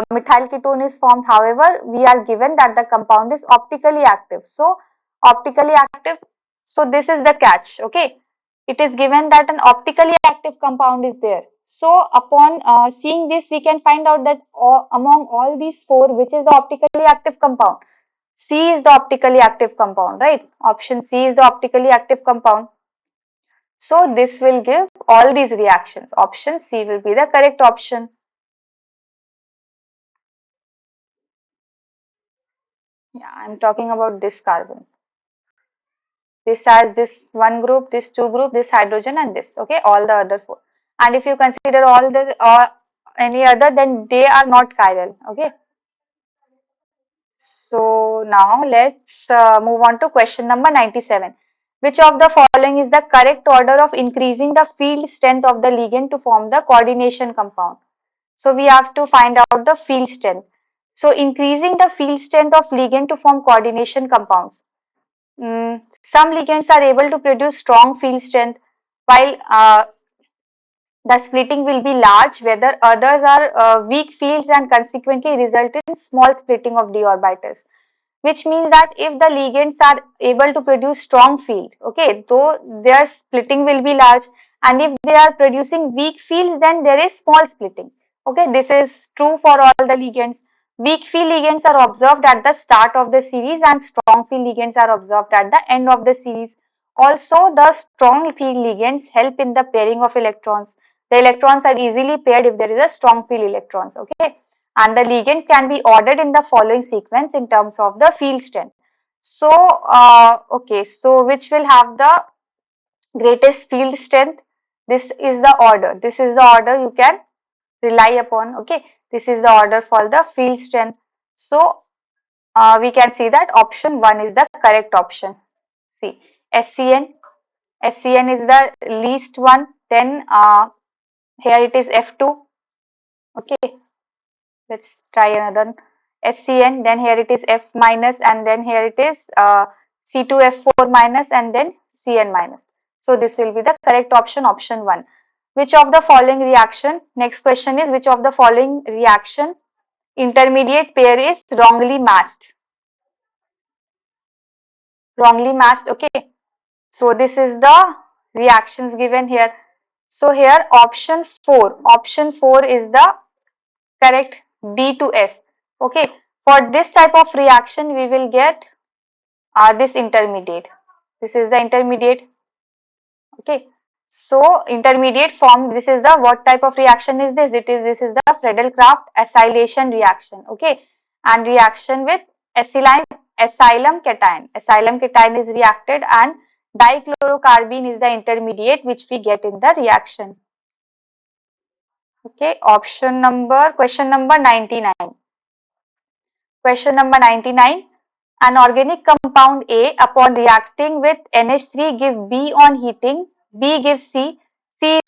methyl ketone is formed. However, we are given that the compound is optically active. So optically active. So this is the catch. Okay. It is given that an optically active compound is there. So upon seeing this, we can find out that among all these four, which is the optically active compound? C is the optically active compound, right? Option C is the optically active compound. So this will give all these reactions. Option C will be the correct option. Yeah, I'm talking about this carbon. This has this one group, this two group, this hydrogen and this. Okay, all the other four. And if you consider all the any other, then they are not chiral. Okay. So now let's move on to question number 97. Which of the following is the correct order of increasing the field strength of the ligand to form the coordination compound? So we have to find out the field strength. So increasing the field strength of ligand to form coordination compounds. Some ligands are able to produce strong field strength while the splitting will be large, whether others are weak fields and consequently result in small splitting of d orbitals, which means that if the ligands are able to produce strong field, okay, though their splitting will be large, and if they are producing weak fields, then there is small splitting. Okay, this is true for all the ligands. Weak field ligands are observed at the start of the series and strong field ligands are observed at the end of the series. Also, the strong field ligands help in the pairing of electrons. The electrons are easily paired if there is a strong field electrons. Okay, and the ligands can be ordered in the following sequence in terms of the field strength. So, okay, so which will have the greatest field strength? This is the order. This is the order you can rely upon. Okay, this is the order for the field strength. So, we can see that option 1 is the correct option. See, SCN. SCN is the least one. Then here it is F2. Okay, let's try another SCN, then here it is F minus, and then here it is C2F4 minus, and then Cn minus. So this will be the correct option, option 1. Which of the following reaction, next question is which of the following reaction intermediate pair is wrongly matched? Wrongly matched, okay. So this is the reactions given here. So here option 4 is the correct, D to S. Okay, for this type of reaction we will get this intermediate. This is the intermediate. Okay, so intermediate form, this is the what type of reaction is this? This is the Friedel-Crafts acylation reaction. Okay, and reaction with asylum cation. Asylum cation is reacted and dichlorocarbene is the intermediate which we get in the reaction. Okay, question number 99. Question number 99. An organic compound A upon reacting with NH3 give B on heating, B gives C. C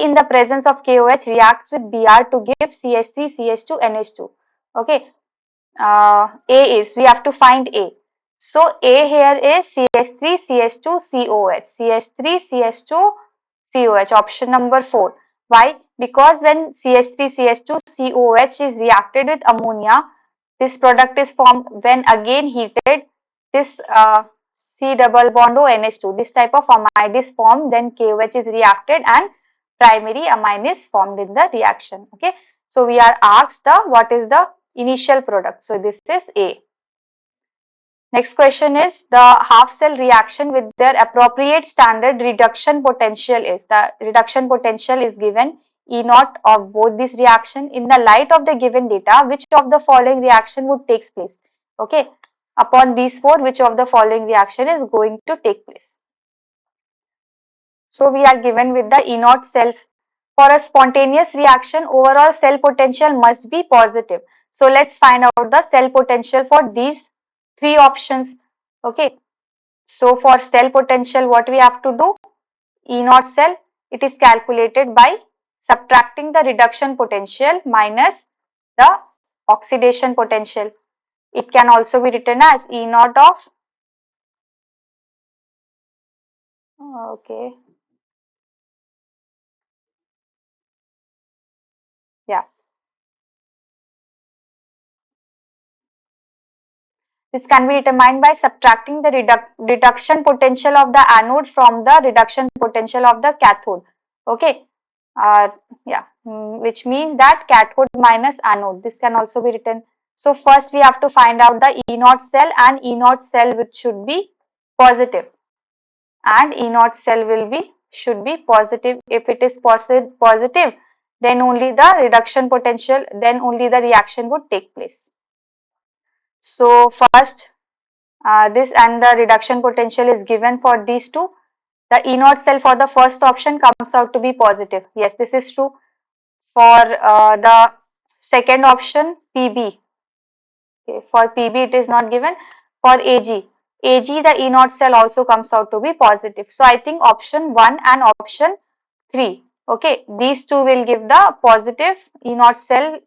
in the presence of KOH reacts with Br to give CH3 CH2 NH2. Okay, A is, we have to find A. So A here is CH3 CH2 COH, CH3 CH2 COH, option number 4. Why? Because when CH3 CH2 COH is reacted with ammonia, this product is formed. When again heated, this C double bond O NH2, this type of amide is formed, then KOH is reacted and primary amine is formed in the reaction. Okay, so we are asked the what is the initial product. So this is A. Next question is the half cell reaction with their appropriate standard reduction potential is. The reduction potential is given E naught of both these reaction. In the light of the given data, which of the following reaction would take place? Okay, upon these four, which of the following reaction is going to take place? So we are given with the E naught cells. For a spontaneous reaction, overall cell potential must be positive. So let's find out the cell potential for these three options. Okay. So for cell potential, what we have to do? E naught cell, it is calculated by subtracting the reduction potential minus the oxidation potential. It can also be written as E naught of, okay, yeah. This can be determined by subtracting the reduction potential of the anode from the reduction potential of the cathode. Okay, uh, yeah, which means that cathode minus anode. This can also be written. So first we have to find out the E naught cell, and E naught cell which should be positive, and E naught cell will be should be positive. If it is positive, then only the reduction potential, then only the reaction would take place. So first this and the reduction potential is given for these two. The E naught cell for the first option comes out to be positive. Yes, this is true. For the second option, PB. Okay, for PB it is not given. For AG the E naught cell also comes out to be positive. So I think option 1 and option 3. Okay, these two will give the positive E naught cell,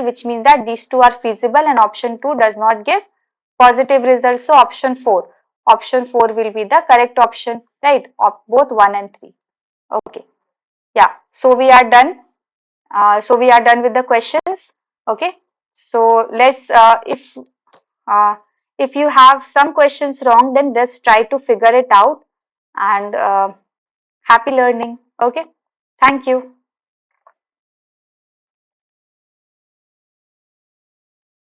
which means that these two are feasible, and option 2 does not give positive results. So option 4 will be the correct option, right, of both 1 and 3. Okay, yeah, so we are done. With the questions. Okay, so let's uh, if you have some questions wrong, then just try to figure it out, and happy learning. Okay, thank you.